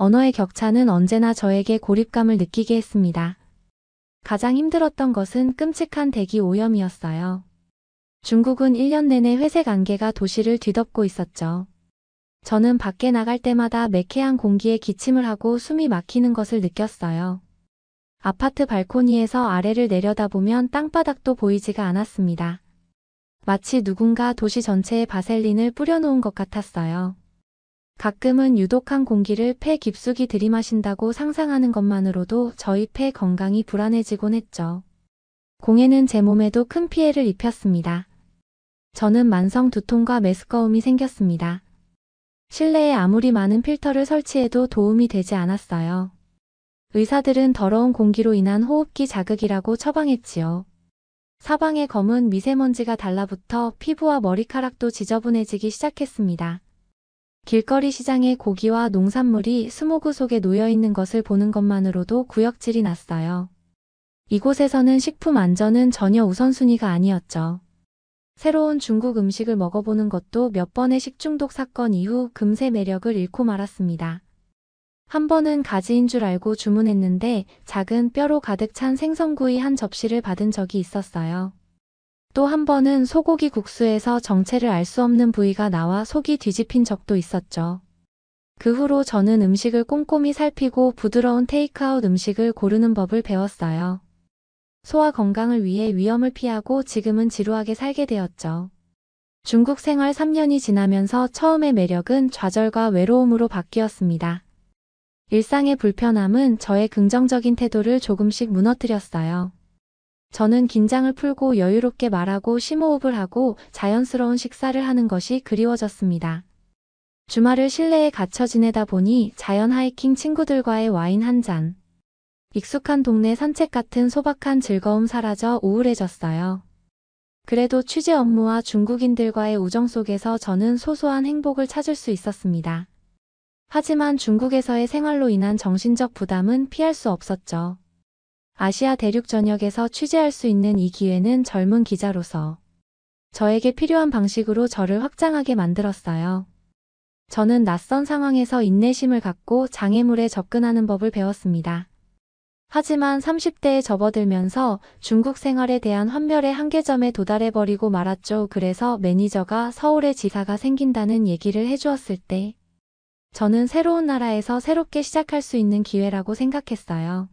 언어의 격차는 언제나 저에게 고립감을 느끼게 했습니다. 가장 힘들었던 것은 끔찍한 대기 오염이었어요. 중국은 1년 내내 회색 안개가 도시를 뒤덮고 있었죠. 저는 밖에 나갈 때마다 매캐한 공기에 기침을 하고 숨이 막히는 것을 느꼈어요. 아파트 발코니에서 아래를 내려다보면 땅바닥도 보이지가 않았습니다. 마치 누군가 도시 전체에 바셀린을 뿌려놓은 것 같았어요. 가끔은 유독한 공기를 폐 깊숙이 들이마신다고 상상하는 것만으로도 저희 폐 건강이 불안해지곤 했죠. 공해는 제 몸에도 큰 피해를 입혔습니다. 저는 만성 두통과 메스꺼움이 생겼습니다. 실내에 아무리 많은 필터를 설치해도 도움이 되지 않았어요. 의사들은 더러운 공기로 인한 호흡기 자극이라고 처방했지요. 사방에 검은 미세먼지가 달라붙어 피부와 머리카락도 지저분해지기 시작했습니다. 길거리 시장에 고기와 농산물이 스모그 속에 놓여 있는 것을 보는 것만으로도 구역질이 났어요. 이곳에서는 식품 안전은 전혀 우선순위가 아니었죠. 새로운 중국 음식을 먹어보는 것도 몇 번의 식중독 사건 이후 금세 매력을 잃고 말았습니다. 한 번은 가지인 줄 알고 주문했는데 작은 뼈로 가득 찬 생선구이 한 접시를 받은 적이 있었어요. 또 한 번은 소고기 국수에서 정체를 알 수 없는 부위가 나와 속이 뒤집힌 적도 있었죠. 그 후로 저는 음식을 꼼꼼히 살피고 부드러운 테이크아웃 음식을 고르는 법을 배웠어요. 소화 건강을 위해 위험을 피하고 지금은 지루하게 살게 되었죠. 중국 생활 3년이 지나면서 처음의 매력은 좌절과 외로움으로 바뀌었습니다. 일상의 불편함은 저의 긍정적인 태도를 조금씩 무너뜨렸어요. 저는 긴장을 풀고 여유롭게 말하고 심호흡을 하고 자연스러운 식사를 하는 것이 그리워졌습니다. 주말을 실내에 갇혀 지내다 보니 자연 하이킹 친구들과의 와인 한 잔, 익숙한 동네 산책 같은 소박한 즐거움 사라져 우울해졌어요. 그래도 취재 업무와 중국인들과의 우정 속에서 저는 소소한 행복을 찾을 수 있었습니다. 하지만 중국에서의 생활로 인한 정신적 부담은 피할 수 없었죠. 아시아 대륙 전역에서 취재할 수 있는 이 기회는 젊은 기자로서 저에게 필요한 방식으로 저를 확장하게 만들었어요. 저는 낯선 상황에서 인내심을 갖고 장애물에 접근하는 법을 배웠습니다. 하지만 30대에 접어들면서 중국 생활에 대한 환멸의 한계점에 도달해버리고 말았죠. 그래서 매니저가 서울에 지사가 생긴다는 얘기를 해주었을 때 저는 새로운 나라에서 새롭게 시작할 수 있는 기회라고 생각했어요.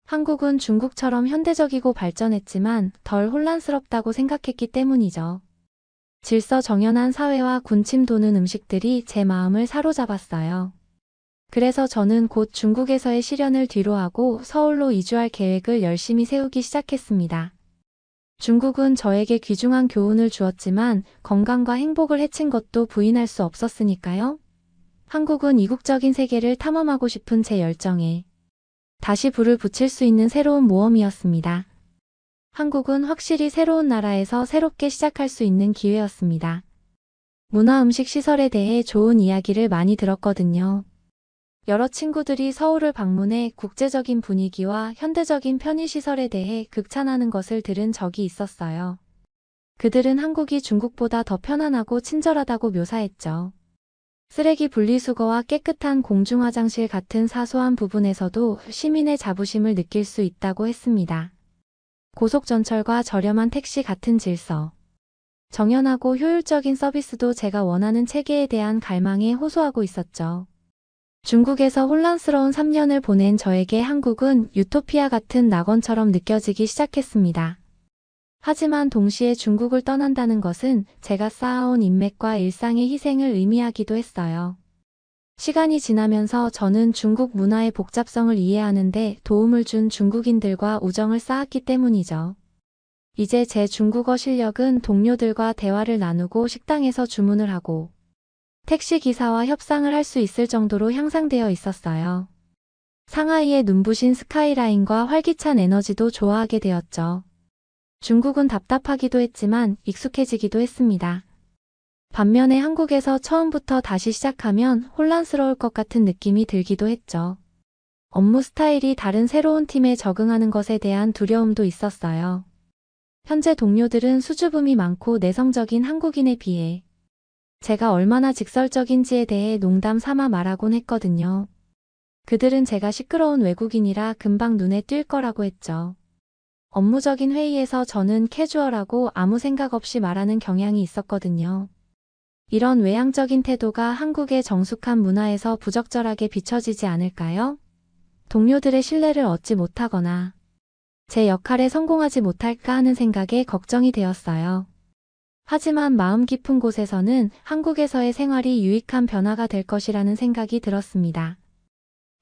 한국은 중국처럼 현대적이고 발전했지만 덜 혼란스럽다고 생각했기 때문이죠. 질서 정연한 사회와 군침 도는 음식들이 제 마음을 사로잡았어요. 그래서 저는 곧 중국에서의 시련을 뒤로하고 서울로 이주할 계획을 열심히 세우기 시작했습니다. 중국은 저에게 귀중한 교훈을 주었지만 건강과 행복을 해친 것도 부인할 수 없었으니까요. 한국은 이국적인 세계를 탐험하고 싶은 제 열정에 다시 불을 붙일 수 있는 새로운 모험이었습니다. 한국은 확실히 새로운 나라에서 새롭게 시작할 수 있는 기회였습니다. 문화음식 시설에 대해 좋은 이야기를 많이 들었거든요. 여러 친구들이 서울을 방문해 국제적인 분위기와 현대적인 편의시설에 대해 극찬하는 것을 들은 적이 있었어요. 그들은 한국이 중국보다 더 편안하고 친절하다고 묘사했죠. 쓰레기 분리수거와 깨끗한 공중화장실 같은 사소한 부분에서도 시민의 자부심을 느낄 수 있다고 했습니다. 고속전철과 저렴한 택시 같은 질서, 정연하고 효율적인 서비스도 제가 원하는 체계에 대한 갈망에 호소하고 있었죠. 중국에서 혼란스러운 3년을 보낸 저에게 한국은 유토피아 같은 낙원처럼 느껴지기 시작했습니다. 하지만 동시에 중국을 떠난다는 것은 제가 쌓아온 인맥과 일상의 희생을 의미하기도 했어요. 시간이 지나면서 저는 중국 문화의 복잡성을 이해하는데 도움을 준 중국인들과 우정을 쌓았기 때문이죠. 이제 제 중국어 실력은 동료들과 대화를 나누고 식당에서 주문을 하고 택시기사와 협상을 할 수 있을 정도로 향상되어 있었어요. 상하이의 눈부신 스카이라인과 활기찬 에너지도 좋아하게 되었죠. 중국은 답답하기도 했지만 익숙해지기도 했습니다. 반면에 한국에서 처음부터 다시 시작하면 혼란스러울 것 같은 느낌이 들기도 했죠. 업무 스타일이 다른 새로운 팀에 적응하는 것에 대한 두려움도 있었어요. 현재 동료들은 수줍음이 많고 내성적인 한국인에 비해 제가 얼마나 직설적인지에 대해 농담 삼아 말하곤 했거든요. 그들은 제가 시끄러운 외국인이라 금방 눈에 띌 거라고 했죠. 업무적인 회의에서 저는 캐주얼하고 아무 생각 없이 말하는 경향이 있었거든요. 이런 외향적인 태도가 한국의 정숙한 문화에서 부적절하게 비춰지지 않을까요? 동료들의 신뢰를 얻지 못하거나 제 역할에 성공하지 못할까 하는 생각에 걱정이 되었어요. 하지만 마음 깊은 곳에서는 한국에서의 생활이 유익한 변화가 될 것이라는 생각이 들었습니다.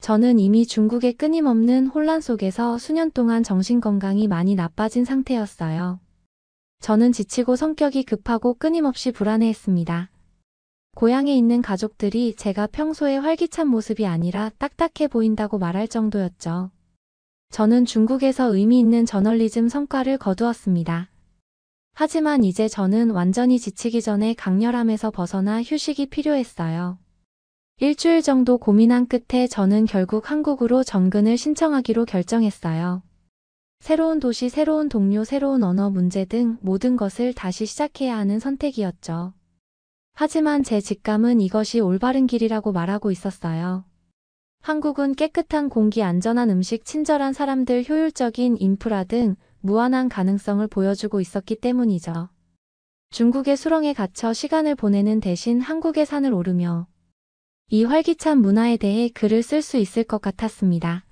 저는 이미 중국의 끊임없는 혼란 속에서 수년 동안 정신건강이 많이 나빠진 상태였어요. 저는 지치고 성격이 급하고 끊임없이 불안해했습니다. 고향에 있는 가족들이 제가 평소에 활기찬 모습이 아니라 딱딱해 보인다고 말할 정도였죠. 저는 중국에서 의미 있는 저널리즘 성과를 거두었습니다. 하지만 이제 저는 완전히 지치기 전에 강렬함에서 벗어나 휴식이 필요했어요. 일주일 정도 고민한 끝에 저는 결국 한국으로 전근을 신청하기로 결정했어요. 새로운 도시, 새로운 동료, 새로운 언어 문제 등 모든 것을 다시 시작해야 하는 선택이었죠. 하지만 제 직감은 이것이 올바른 길이라고 말하고 있었어요. 한국은 깨끗한 공기, 안전한 음식, 친절한 사람들, 효율적인 인프라 등 무한한 가능성을 보여주고 있었기 때문이죠. 중국의 수렁에 갇혀 시간을 보내는 대신 한국의 산을 오르며 이 활기찬 문화에 대해 글을 쓸 수 있을 것 같았습니다.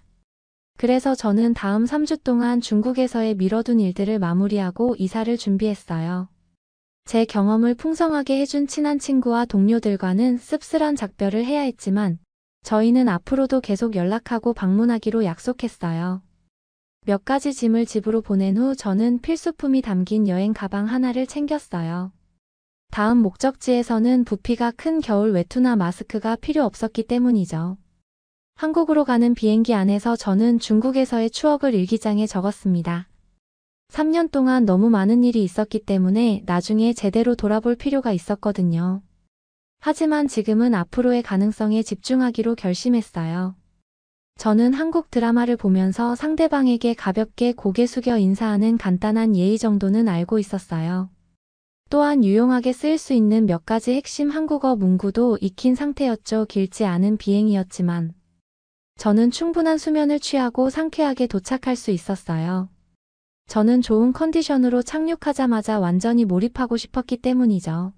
그래서 저는 다음 3주 동안 중국에서의 미뤄둔 일들을 마무리하고 이사를 준비했어요. 제 경험을 풍성하게 해준 친한 친구와 동료들과는 씁쓸한 작별을 해야 했지만 저희는 앞으로도 계속 연락하고 방문하기로 약속했어요. 몇 가지 짐을 집으로 보낸 후 저는 필수품이 담긴 여행 가방 하나를 챙겼어요. 다음 목적지에서는 부피가 큰 겨울 외투나 마스크가 필요 없었기 때문이죠. 한국으로 가는 비행기 안에서 저는 중국에서의 추억을 일기장에 적었습니다. 3년 동안 너무 많은 일이 있었기 때문에 나중에 제대로 돌아볼 필요가 있었거든요. 하지만 지금은 앞으로의 가능성에 집중하기로 결심했어요. 저는 한국 드라마를 보면서 상대방에게 가볍게 고개 숙여 인사하는 간단한 예의 정도는 알고 있었어요. 또한 유용하게 쓰일 수 있는 몇 가지 핵심 한국어 문구도 익힌 상태였죠. 길지 않은 비행이었지만 저는 충분한 수면을 취하고 상쾌하게 도착할 수 있었어요. 저는 좋은 컨디션으로 착륙하자마자 완전히 몰입하고 싶었기 때문이죠.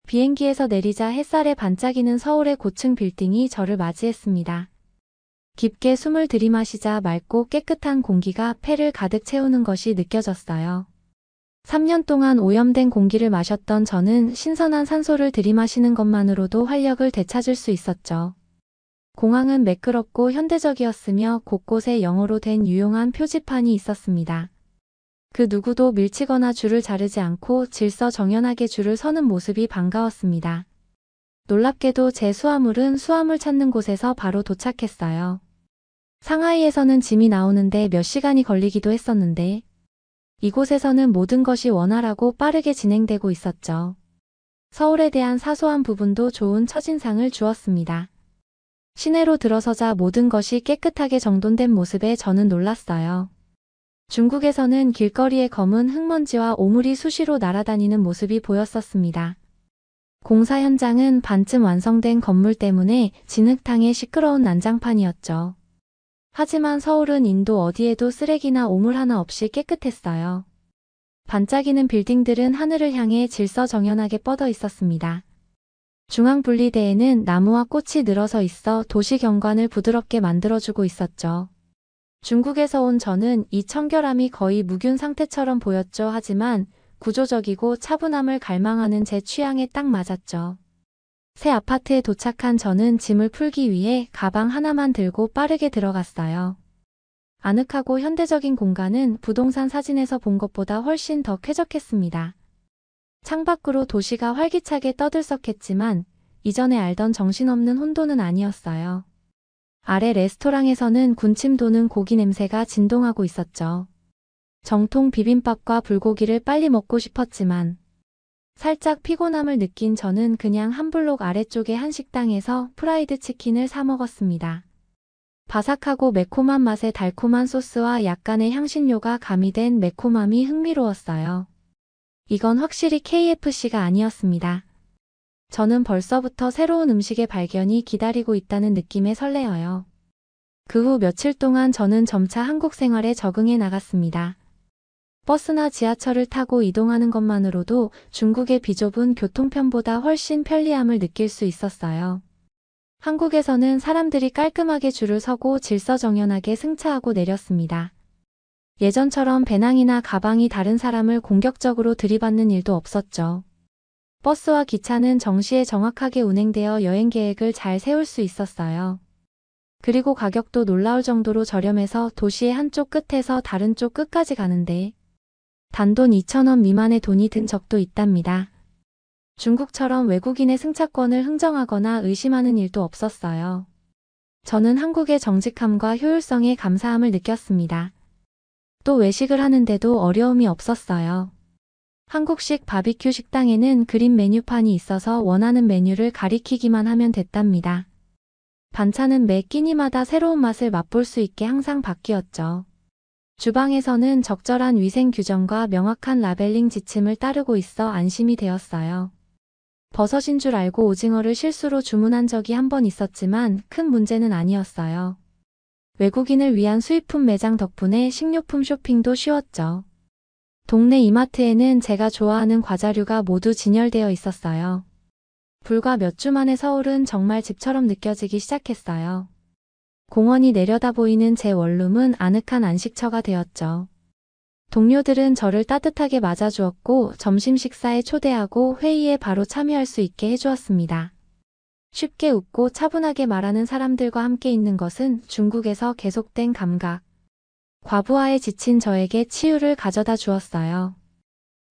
비행기에서 내리자 햇살에 반짝이는 서울의 고층 빌딩이 저를 맞이했습니다. 깊게 숨을 들이마시자 맑고 깨끗한 공기가 폐를 가득 채우는 것이 느껴졌어요. 3년 동안 오염된 공기를 마셨던 저는 신선한 산소를 들이마시는 것만으로도 활력을 되찾을 수 있었죠. 공항은 매끄럽고 현대적이었으며 곳곳에 영어로 된 유용한 표지판이 있었습니다. 그 누구도 밀치거나 줄을 자르지 않고 질서정연하게 줄을 서는 모습이 반가웠습니다. 놀랍게도 제 수화물은 수화물 찾는 곳에서 바로 도착했어요. 상하이에서는 짐이 나오는데 몇 시간이 걸리기도 했었는데 이곳에서는 모든 것이 원활하고 빠르게 진행되고 있었죠. 서울에 대한 사소한 부분도 좋은 첫인상을 주었습니다. 시내로 들어서자 모든 것이 깨끗하게 정돈된 모습에 저는 놀랐어요. 중국에서는 길거리에 검은 흙먼지와 오물이 수시로 날아다니는 모습이 보였었습니다. 공사 현장은 반쯤 완성된 건물 때문에 진흙탕의 시끄러운 난장판이었죠. 하지만 서울은 인도 어디에도 쓰레기나 오물 하나 없이 깨끗했어요. 반짝이는 빌딩들은 하늘을 향해 질서정연하게 뻗어 있었습니다. 중앙 분리대에는 나무와 꽃이 늘어서 있어 도시 경관을 부드럽게 만들어주고 있었죠. 중국에서 온 저는 이 청결함이 거의 무균 상태처럼 보였죠. 하지만 구조적이고 차분함을 갈망하는 제 취향에 딱 맞았죠. 새 아파트에 도착한 저는 짐을 풀기 위해 가방 하나만 들고 빠르게 들어갔어요. 아늑하고 현대적인 공간은 부동산 사진에서 본 것보다 훨씬 더 쾌적했습니다. 창밖으로 도시가 활기차게 떠들썩했지만 이전에 알던 정신없는 혼돈은 아니었어요. 아래 레스토랑에서는 군침 도는 고기 냄새가 진동하고 있었죠. 정통 비빔밥과 불고기를 빨리 먹고 싶었지만 살짝 피곤함을 느낀 저는 그냥 한 블록 아래쪽의 한 식당에서 프라이드 치킨을 사 먹었습니다. 바삭하고 매콤한 맛의 달콤한 소스와 약간의 향신료가 가미된 매콤함이 흥미로웠어요. 이건 확실히 KFC가 아니었습니다. 저는 벌써부터 새로운 음식의 발견이 기다리고 있다는 느낌에 설레어요. 그 후 며칠 동안 저는 점차 한국 생활에 적응해 나갔습니다. 버스나 지하철을 타고 이동하는 것만으로도 중국의 비좁은 교통편보다 훨씬 편리함을 느낄 수 있었어요. 한국에서는 사람들이 깔끔하게 줄을 서고 질서정연하게 승차하고 내렸습니다. 예전처럼 배낭이나 가방이 다른 사람을 공격적으로 들이받는 일도 없었죠. 버스와 기차는 정시에 정확하게 운행되어 여행 계획을 잘 세울 수 있었어요. 그리고 가격도 놀라울 정도로 저렴해서 도시의 한쪽 끝에서 다른 쪽 끝까지 가는데 단돈 2,000원 미만의 돈이 든 적도 있답니다. 중국처럼 외국인의 승차권을 흥정하거나 의심하는 일도 없었어요. 저는 한국의 정직함과 효율성에 감사함을 느꼈습니다. 또 외식을 하는데도 어려움이 없었어요. 한국식 바비큐 식당에는 그림 메뉴판이 있어서 원하는 메뉴를 가리키기만 하면 됐답니다. 반찬은 매 끼니마다 새로운 맛을 맛볼 수 있게 항상 바뀌었죠. 주방에서는 적절한 위생 규정과 명확한 라벨링 지침을 따르고 있어 안심이 되었어요. 버섯인 줄 알고 오징어를 실수로 주문한 적이 한 번 있었지만 큰 문제는 아니었어요. 외국인을 위한 수입품 매장 덕분에 식료품 쇼핑도 쉬웠죠. 동네 이마트에는 제가 좋아하는 과자류가 모두 진열되어 있었어요. 불과 몇 주 만에 서울은 정말 집처럼 느껴지기 시작했어요. 공원이 내려다 보이는 제 원룸은 아늑한 안식처가 되었죠. 동료들은 저를 따뜻하게 맞아주었고 점심 식사에 초대하고 회의에 바로 참여할 수 있게 해주었습니다. 쉽게 웃고 차분하게 말하는 사람들과 함께 있는 것은 중국에서 계속된 감각. 과부하에 지친 저에게 치유를 가져다 주었어요.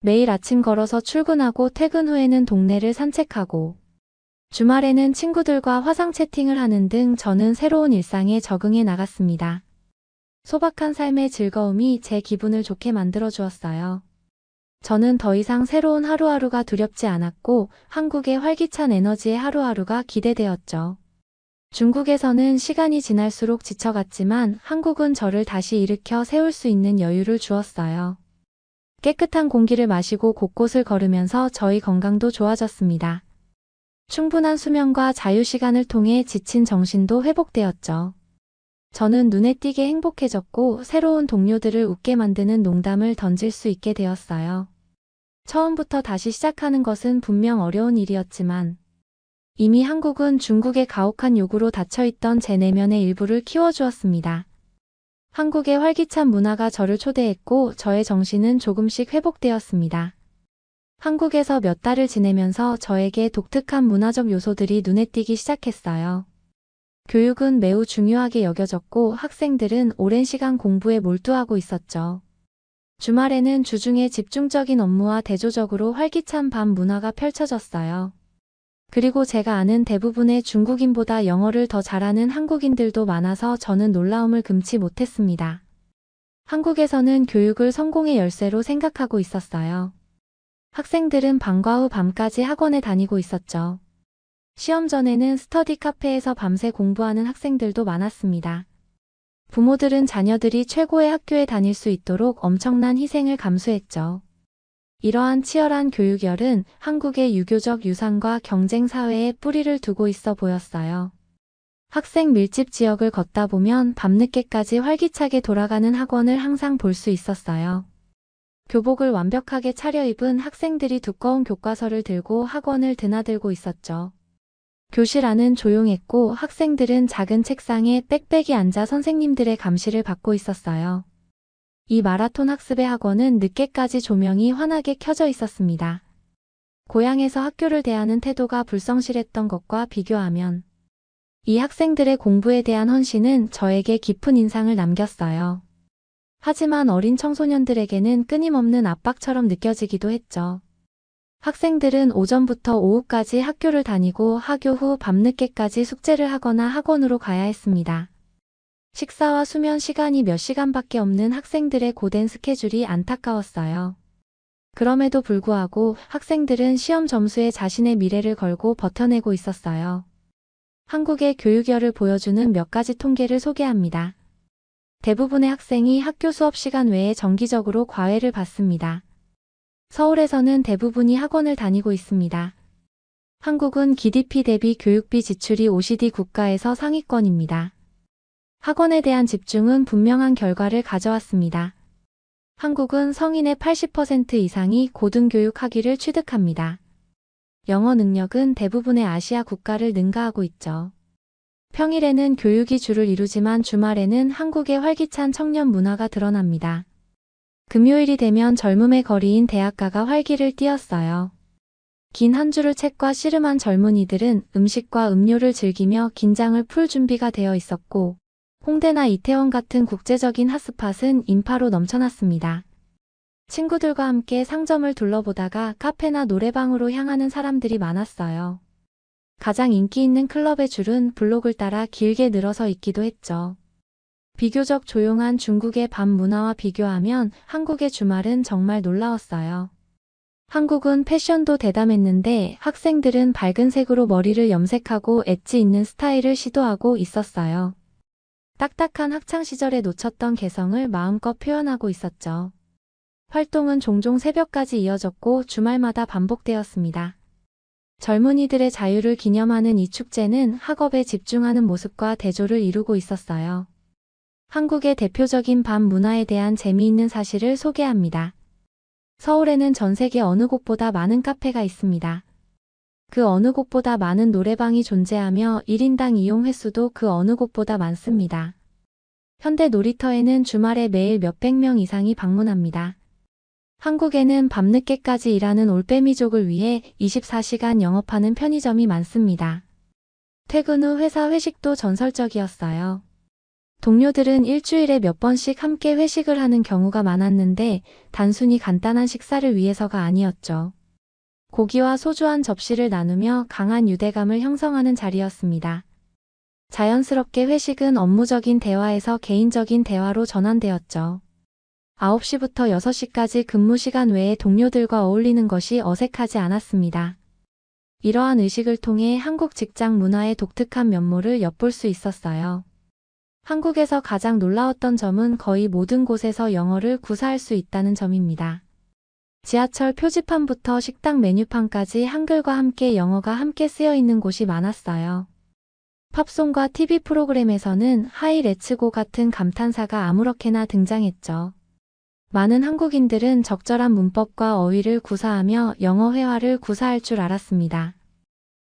매일 아침 걸어서 출근하고 퇴근 후에는 동네를 산책하고 주말에는 친구들과 화상 채팅을 하는 등 저는 새로운 일상에 적응해 나갔습니다. 소박한 삶의 즐거움이 제 기분을 좋게 만들어 주었어요. 저는 더 이상 새로운 하루하루가 두렵지 않았고 한국의 활기찬 에너지의 하루하루가 기대되었죠. 중국에서는 시간이 지날수록 지쳐갔지만 한국은 저를 다시 일으켜 세울 수 있는 여유를 주었어요. 깨끗한 공기를 마시고 곳곳을 걸으면서 저희 건강도 좋아졌습니다. 충분한 수면과 자유시간을 통해 지친 정신도 회복되었죠. 저는 눈에 띄게 행복해졌고 새로운 동료들을 웃게 만드는 농담을 던질 수 있게 되었어요. 처음부터 다시 시작하는 것은 분명 어려운 일이었지만 이미 한국은 중국의 가혹한 요구로 닫혀있던 제 내면의 일부를 키워주었습니다. 한국의 활기찬 문화가 저를 초대했고 저의 정신은 조금씩 회복되었습니다. 한국에서 몇 달을 지내면서 저에게 독특한 문화적 요소들이 눈에 띄기 시작했어요. 교육은 매우 중요하게 여겨졌고 학생들은 오랜 시간 공부에 몰두하고 있었죠. 주말에는 주중에 집중적인 업무와 대조적으로 활기찬 밤 문화가 펼쳐졌어요. 그리고 제가 아는 대부분의 중국인보다 영어를 더 잘하는 한국인들도 많아서 저는 놀라움을 금치 못했습니다. 한국에서는 교육을 성공의 열쇠로 생각하고 있었어요. 학생들은 방과 후 밤까지 학원에 다니고 있었죠. 시험 전에는 스터디 카페에서 밤새 공부하는 학생들도 많았습니다. 부모들은 자녀들이 최고의 학교에 다닐 수 있도록 엄청난 희생을 감수했죠. 이러한 치열한 교육열은 한국의 유교적 유산과 경쟁 사회에 뿌리를 두고 있어 보였어요. 학생 밀집 지역을 걷다 보면 밤늦게까지 활기차게 돌아가는 학원을 항상 볼 수 있었어요. 교복을 완벽하게 차려입은 학생들이 두꺼운 교과서를 들고 학원을 드나들고 있었죠. 교실 안은 조용했고 학생들은 작은 책상에 빽빽이 앉아 선생님들의 감시를 받고 있었어요. 이 마라톤 학습의 학원은 늦게까지 조명이 환하게 켜져 있었습니다. 고향에서 학교를 대하는 태도가 불성실했던 것과 비교하면 이 학생들의 공부에 대한 헌신은 저에게 깊은 인상을 남겼어요. 하지만 어린 청소년들에게는 끊임없는 압박처럼 느껴지기도 했죠. 학생들은 오전부터 오후까지 학교를 다니고 학교 후 밤늦게까지 숙제를 하거나 학원으로 가야 했습니다. 식사와 수면 시간이 몇 시간밖에 없는 학생들의 고된 스케줄이 안타까웠어요. 그럼에도 불구하고 학생들은 시험 점수에 자신의 미래를 걸고 버텨내고 있었어요. 한국의 교육열을 보여주는 몇 가지 통계를 소개합니다. 대부분의 학생이 학교 수업 시간 외에 정기적으로 과외를 받습니다. 서울에서는 대부분이 학원을 다니고 있습니다. 한국은 GDP 대비 교육비 지출이 OECD 국가에서 상위권입니다. 학원에 대한 집중은 분명한 결과를 가져왔습니다. 한국은 성인의 80% 이상이 고등교육 학위를 취득합니다. 영어 능력은 대부분의 아시아 국가를 능가하고 있죠. 평일에는 교육이 주를 이루지만 주말에는 한국의 활기찬 청년 문화가 드러납니다. 금요일이 되면 젊음의 거리인 대학가가 활기를 띠었어요. 긴 한 줄을 책과 씨름한 젊은이들은 음식과 음료를 즐기며 긴장을 풀 준비가 되어 있었고, 홍대나 이태원 같은 국제적인 핫스팟은 인파로 넘쳐났습니다. 친구들과 함께 상점을 둘러보다가 카페나 노래방으로 향하는 사람들이 많았어요. 가장 인기 있는 클럽의 줄은 블록을 따라 길게 늘어서 있기도 했죠. 비교적 조용한 중국의 밤 문화와 비교하면 한국의 주말은 정말 놀라웠어요. 한국은 패션도 대담했는데 학생들은 밝은 색으로 머리를 염색하고 엣지 있는 스타일을 시도하고 있었어요. 딱딱한 학창시절에 놓쳤던 개성을 마음껏 표현하고 있었죠. 활동은 종종 새벽까지 이어졌고 주말마다 반복되었습니다. 젊은이들의 자유를 기념하는 이 축제는 학업에 집중하는 모습과 대조를 이루고 있었어요. 한국의 대표적인 밤 문화에 대한 재미있는 사실을 소개합니다. 서울에는 전 세계 어느 곳보다 많은 카페가 있습니다. 그 어느 곳보다 많은 노래방이 존재하며 1인당 이용 횟수도 그 어느 곳보다 많습니다. 현대 놀이터에는 주말에 매일 몇백 명 이상이 방문합니다. 한국에는 밤늦게까지 일하는 올빼미족을 위해 24시간 영업하는 편의점이 많습니다. 퇴근 후 회사 회식도 전설적이었어요. 동료들은 일주일에 몇 번씩 함께 회식을 하는 경우가 많았는데 단순히 간단한 식사를 위해서가 아니었죠. 고기와 소주 한 접시를 나누며 강한 유대감을 형성하는 자리였습니다. 자연스럽게 회식은 업무적인 대화에서 개인적인 대화로 전환되었죠. 9시부터 6시까지 근무 시간 외에 동료들과 어울리는 것이 어색하지 않았습니다. 이러한 의식을 통해 한국 직장 문화의 독특한 면모를 엿볼 수 있었어요. 한국에서 가장 놀라웠던 점은 거의 모든 곳에서 영어를 구사할 수 있다는 점입니다. 지하철 표지판부터 식당 메뉴판까지 한글과 함께 영어가 함께 쓰여 있는 곳이 많았어요. 팝송과 TV 프로그램에서는 하이 렛츠고 같은 감탄사가 아무렇게나 등장했죠. 많은 한국인들은 적절한 문법과 어휘를 구사하며 영어 회화를 구사할 줄 알았습니다.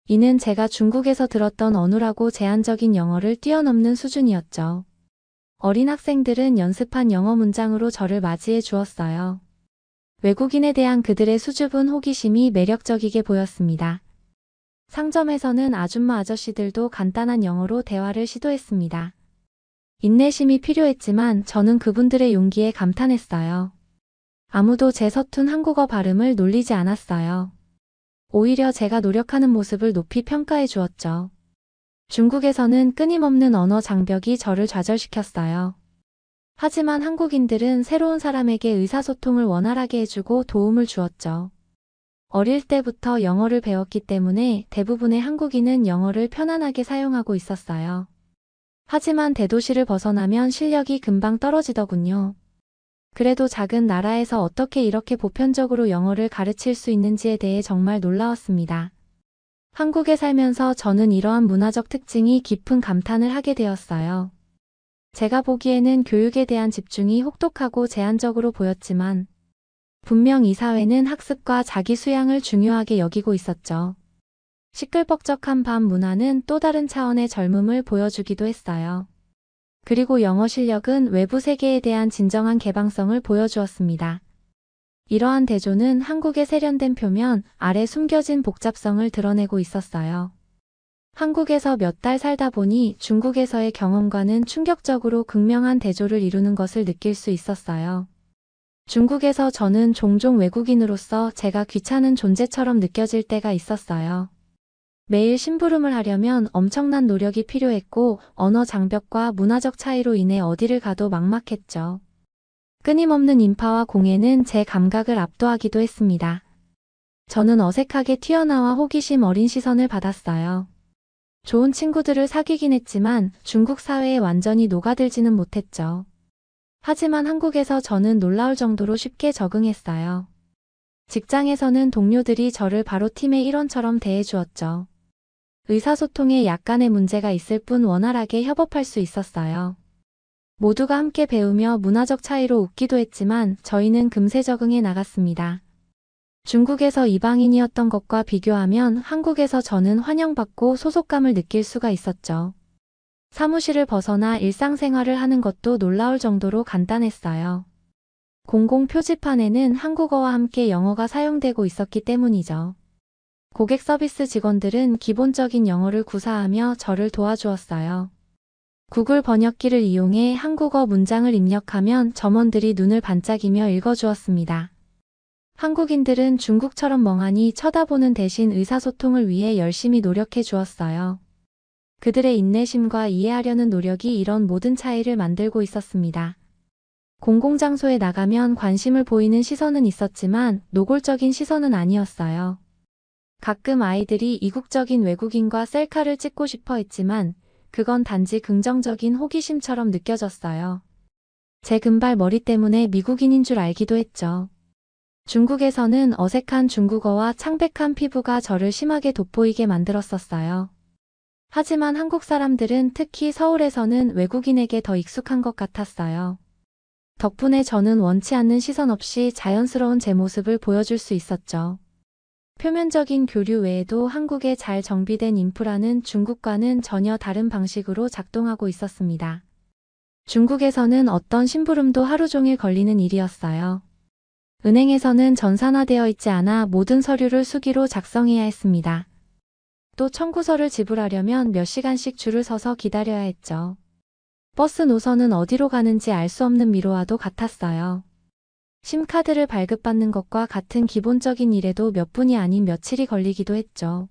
이는 제가 중국에서 들었던 어눌하고 제한적인 영어를 뛰어넘는 수준이었죠. 어린 학생들은 연습한 영어 문장으로 저를 맞이해 주었어요. 외국인에 대한 그들의 수줍은 호기심이 매력적이게 보였습니다. 상점에서는 아줌마 아저씨들도 간단한 영어로 대화를 시도했습니다. 인내심이 필요했지만 저는 그분들의 용기에 감탄했어요. 아무도 제 서툰 한국어 발음을 놀리지 않았어요. 오히려 제가 노력하는 모습을 높이 평가해 주었죠. 중국에서는 끊임없는 언어 장벽이 저를 좌절시켰어요. 하지만 한국인들은 새로운 사람에게 의사소통을 원활하게 해주고 도움을 주었죠. 어릴 때부터 영어를 배웠기 때문에 대부분의 한국인은 영어를 편안하게 사용하고 있었어요. 하지만 대도시를 벗어나면 실력이 금방 떨어지더군요. 그래도 작은 나라에서 어떻게 이렇게 보편적으로 영어를 가르칠 수 있는지에 대해 정말 놀라웠습니다. 한국에 살면서 저는 이러한 문화적 특징이 깊은 감탄을 하게 되었어요. 제가 보기에는 교육에 대한 집중이 혹독하고 제한적으로 보였지만 분명 이 사회는 학습과 자기 수양을 중요하게 여기고 있었죠. 시끌벅적한 밤 문화는 또 다른 차원의 젊음을 보여주기도 했어요. 그리고 영어 실력은 외부 세계에 대한 진정한 개방성을 보여주었습니다. 이러한 대조는 한국의 세련된 표면 아래 숨겨진 복잡성을 드러내고 있었어요. 한국에서 몇 달 살다 보니 중국에서의 경험과는 충격적으로 극명한 대조를 이루는 것을 느낄 수 있었어요. 중국에서 저는 종종 외국인으로서 제가 귀찮은 존재처럼 느껴질 때가 있었어요. 매일 심부름을 하려면 엄청난 노력이 필요했고 언어 장벽과 문화적 차이로 인해 어디를 가도 막막했죠. 끊임없는 인파와 공해는 제 감각을 압도하기도 했습니다. 저는 어색하게 튀어나와 호기심 어린 시선을 받았어요. 좋은 친구들을 사귀긴 했지만 중국 사회에 완전히 녹아들지는 못했죠. 하지만 한국에서 저는 놀라울 정도로 쉽게 적응했어요. 직장에서는 동료들이 저를 바로 팀의 일원처럼 대해주었죠. 의사소통에 약간의 문제가 있을 뿐 원활하게 협업할 수 있었어요. 모두가 함께 배우며 문화적 차이로 웃기도 했지만 저희는 금세 적응해 나갔습니다. 중국에서 이방인이었던 것과 비교하면 한국에서 저는 환영받고 소속감을 느낄 수가 있었죠. 사무실을 벗어나 일상생활을 하는 것도 놀라울 정도로 간단했어요. 공공 표지판에는 한국어와 함께 영어가 사용되고 있었기 때문이죠. 고객 서비스 직원들은 기본적인 영어를 구사하며 저를 도와주었어요. 구글 번역기를 이용해 한국어 문장을 입력하면 점원들이 눈을 반짝이며 읽어주었습니다. 한국인들은 중국처럼 멍하니 쳐다보는 대신 의사소통을 위해 열심히 노력해 주었어요. 그들의 인내심과 이해하려는 노력이 이런 모든 차이를 만들고 있었습니다. 공공장소에 나가면 관심을 보이는 시선은 있었지만 노골적인 시선은 아니었어요. 가끔 아이들이 이국적인 외국인과 셀카를 찍고 싶어 했지만 그건 단지 긍정적인 호기심처럼 느껴졌어요. 제 금발 머리 때문에 미국인인 줄 알기도 했죠. 중국에서는 어색한 중국어와 창백한 피부가 저를 심하게 돋보이게 만들었었어요. 하지만 한국 사람들은 특히 서울에서는 외국인에게 더 익숙한 것 같았어요. 덕분에 저는 원치 않는 시선 없이 자연스러운 제 모습을 보여줄 수 있었죠. 표면적인 교류 외에도 한국의 잘 정비된 인프라는 중국과는 전혀 다른 방식으로 작동하고 있었습니다. 중국에서는 어떤 심부름도 하루 종일 걸리는 일이었어요. 은행에서는 전산화되어 있지 않아 모든 서류를 수기로 작성해야 했습니다. 또 청구서를 지불하려면 몇 시간씩 줄을 서서 기다려야 했죠. 버스 노선은 어디로 가는지 알 수 없는 미로와도 같았어요. 심카드를 발급받는 것과 같은 기본적인 일에도 몇 분이 아닌 며칠이 걸리기도 했죠.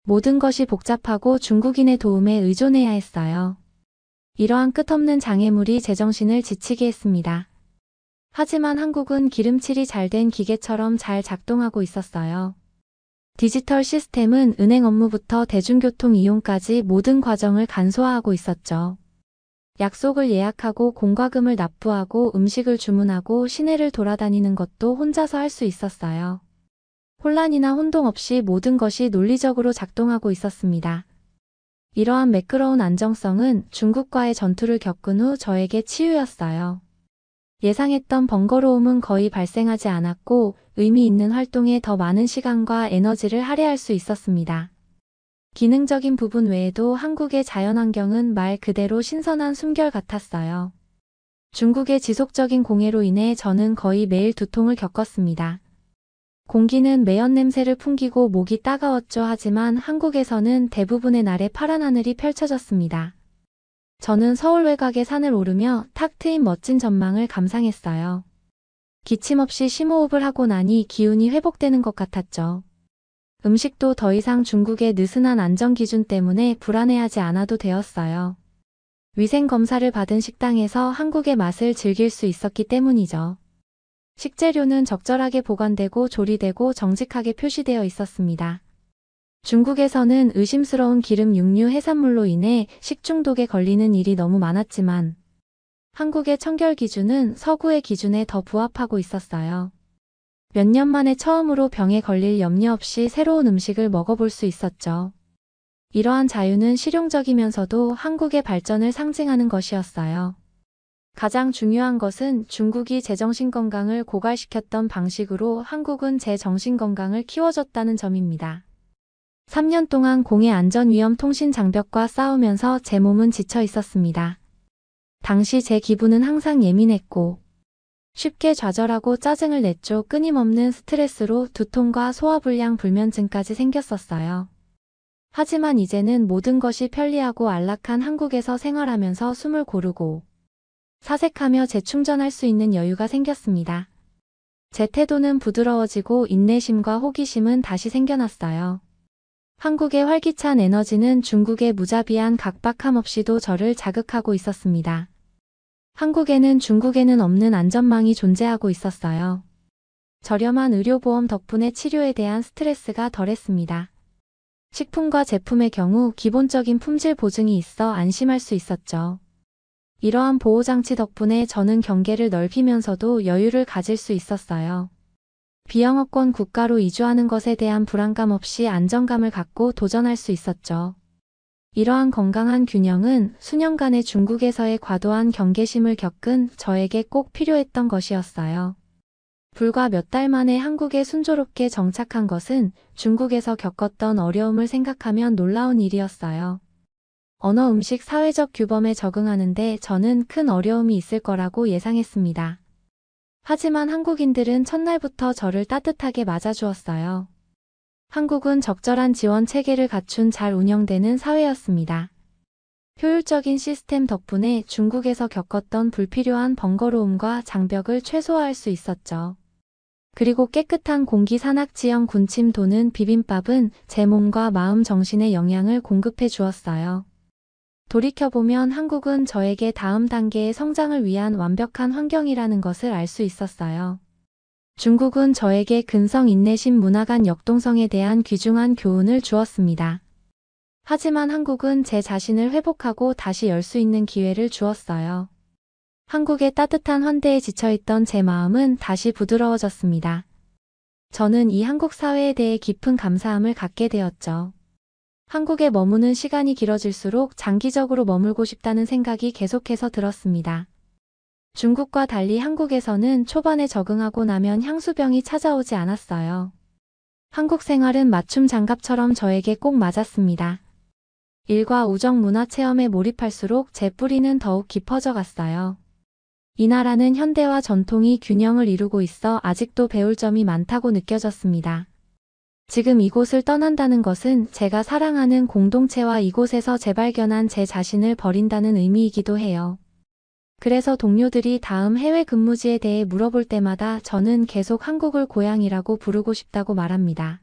모든 것이 복잡하고 중국인의 도움에 의존해야 했어요. 이러한 끝없는 장애물이 제정신을 지치게 했습니다. 하지만 한국은 기름칠이 잘 된 기계처럼 잘 작동하고 있었어요. 디지털 시스템은 은행 업무부터 대중교통 이용까지 모든 과정을 간소화하고 있었죠. 약속을 예약하고 공과금을 납부하고 음식을 주문하고 시내를 돌아다니는 것도 혼자서 할 수 있었어요. 혼란이나 혼동 없이 모든 것이 논리적으로 작동하고 있었습니다. 이러한 매끄러운 안정성은 중국과의 전투를 겪은 후 저에게 치유였어요. 예상했던 번거로움은 거의 발생하지 않았고 의미 있는 활동에 더 많은 시간과 에너지를 할애할 수 있었습니다. 기능적인 부분 외에도 한국의 자연환경은 말 그대로 신선한 숨결 같았어요. 중국의 지속적인 공해로 인해 저는 거의 매일 두통을 겪었습니다. 공기는 매연 냄새를 풍기고 목이 따가웠죠. 하지만 한국에서는 대부분의 날에 파란 하늘이 펼쳐졌습니다. 저는 서울 외곽의 산을 오르며 탁 트인 멋진 전망을 감상했어요. 기침 없이 심호흡을 하고 나니 기운이 회복되는 것 같았죠. 음식도 더 이상 중국의 느슨한 안전기준 때문에 불안해하지 않아도 되었어요. 위생검사를 받은 식당에서 한국의 맛을 즐길 수 있었기 때문이죠. 식재료는 적절하게 보관되고 조리되고 정직하게 표시되어 있었습니다. 중국에서는 의심스러운 기름 육류 해산물로 인해 식중독에 걸리는 일이 너무 많았지만 한국의 청결 기준은 서구의 기준에 더 부합하고 있었어요. 몇 년 만에 처음으로 병에 걸릴 염려 없이 새로운 음식을 먹어볼 수 있었죠. 이러한 자유는 실용적이면서도 한국의 발전을 상징하는 것이었어요. 가장 중요한 것은 중국이 제 정신건강을 고갈시켰던 방식으로 한국은 제 정신건강을 키워줬다는 점입니다. 3년 동안 공해 안전위험 통신 장벽과 싸우면서 제 몸은 지쳐 있었습니다. 당시 제 기분은 항상 예민했고 쉽게 좌절하고 짜증을 냈죠. 끊임없는 스트레스로 두통과 소화불량 불면증까지 생겼었어요. 하지만 이제는 모든 것이 편리하고 안락한 한국에서 생활하면서 숨을 고르고 사색하며 재충전할 수 있는 여유가 생겼습니다. 제 태도는 부드러워지고 인내심과 호기심은 다시 생겨났어요. 한국의 활기찬 에너지는 중국의 무자비한 각박함 없이도 저를 자극하고 있었습니다. 한국에는 중국에는 없는 안전망이 존재하고 있었어요. 저렴한 의료보험 덕분에 치료에 대한 스트레스가 덜했습니다. 식품과 제품의 경우 기본적인 품질 보증이 있어 안심할 수 있었죠. 이러한 보호장치 덕분에 저는 경계를 넓히면서도 여유를 가질 수 있었어요. 비영어권 국가로 이주하는 것에 대한 불안감 없이 안정감을 갖고 도전할 수 있었죠. 이러한 건강한 균형은 수년간의 중국에서의 과도한 경계심을 겪은 저에게 꼭 필요했던 것이었어요. 불과 몇 달 만에 한국에 순조롭게 정착한 것은 중국에서 겪었던 어려움을 생각하면 놀라운 일이었어요. 언어 음식 사회적 규범에 적응하는데 저는 큰 어려움이 있을 거라고 예상했습니다. 하지만 한국인들은 첫날부터 저를 따뜻하게 맞아주었어요. 한국은 적절한 지원 체계를 갖춘 잘 운영되는 사회였습니다. 효율적인 시스템 덕분에 중국에서 겪었던 불필요한 번거로움과 장벽을 최소화할 수 있었죠. 그리고 깨끗한 공기 산악지형 군침도는 비빔밥은 제 몸과 마음 정신에 영향을 공급해 주었어요. 돌이켜보면 한국은 저에게 다음 단계의 성장을 위한 완벽한 환경이라는 것을 알 수 있었어요. 중국은 저에게 근성 인내심 문화 간 역동성에 대한 귀중한 교훈을 주었습니다. 하지만 한국은 제 자신을 회복하고 다시 열 수 있는 기회를 주었어요. 한국의 따뜻한 환대에 지쳐있던 제 마음은 다시 부드러워졌습니다. 저는 이 한국 사회에 대해 깊은 감사함을 갖게 되었죠. 한국에 머무는 시간이 길어질수록 장기적으로 머물고 싶다는 생각이 계속해서 들었습니다. 중국과 달리 한국에서는 초반에 적응하고 나면 향수병이 찾아오지 않았어요. 한국 생활은 맞춤 장갑처럼 저에게 꼭 맞았습니다. 일과 우정 문화 체험에 몰입할수록 제 뿌리는 더욱 깊어져 갔어요. 이 나라는 현대와 전통이 균형을 이루고 있어 아직도 배울 점이 많다고 느껴졌습니다. 지금 이곳을 떠난다는 것은 제가 사랑하는 공동체와 이곳에서 재발견한 제 자신을 버린다는 의미이기도 해요. 그래서 동료들이 다음 해외 근무지에 대해 물어볼 때마다 저는 계속 한국을 고향이라고 부르고 싶다고 말합니다.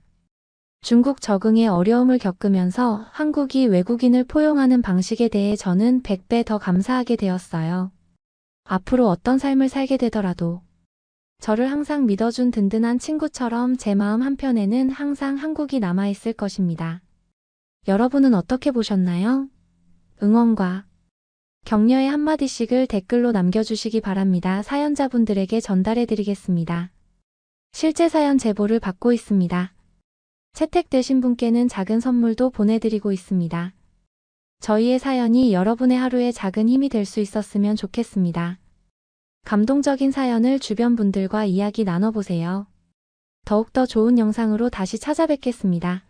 중국 적응에 어려움을 겪으면서 한국이 외국인을 포용하는 방식에 대해 저는 100배 더 감사하게 되었어요. 앞으로 어떤 삶을 살게 되더라도 저를 항상 믿어준 든든한 친구처럼 제 마음 한편에는 항상 한국이 남아있을 것입니다. 여러분은 어떻게 보셨나요? 응원과 격려의 한마디씩을 댓글로 남겨주시기 바랍니다. 사연자분들에게 전달해드리겠습니다. 실제 사연 제보를 받고 있습니다. 채택되신 분께는 작은 선물도 보내드리고 있습니다. 저희의 사연이 여러분의 하루에 작은 힘이 될 수 있었으면 좋겠습니다. 감동적인 사연을 주변 분들과 이야기 나눠보세요. 더욱더 좋은 영상으로 다시 찾아뵙겠습니다.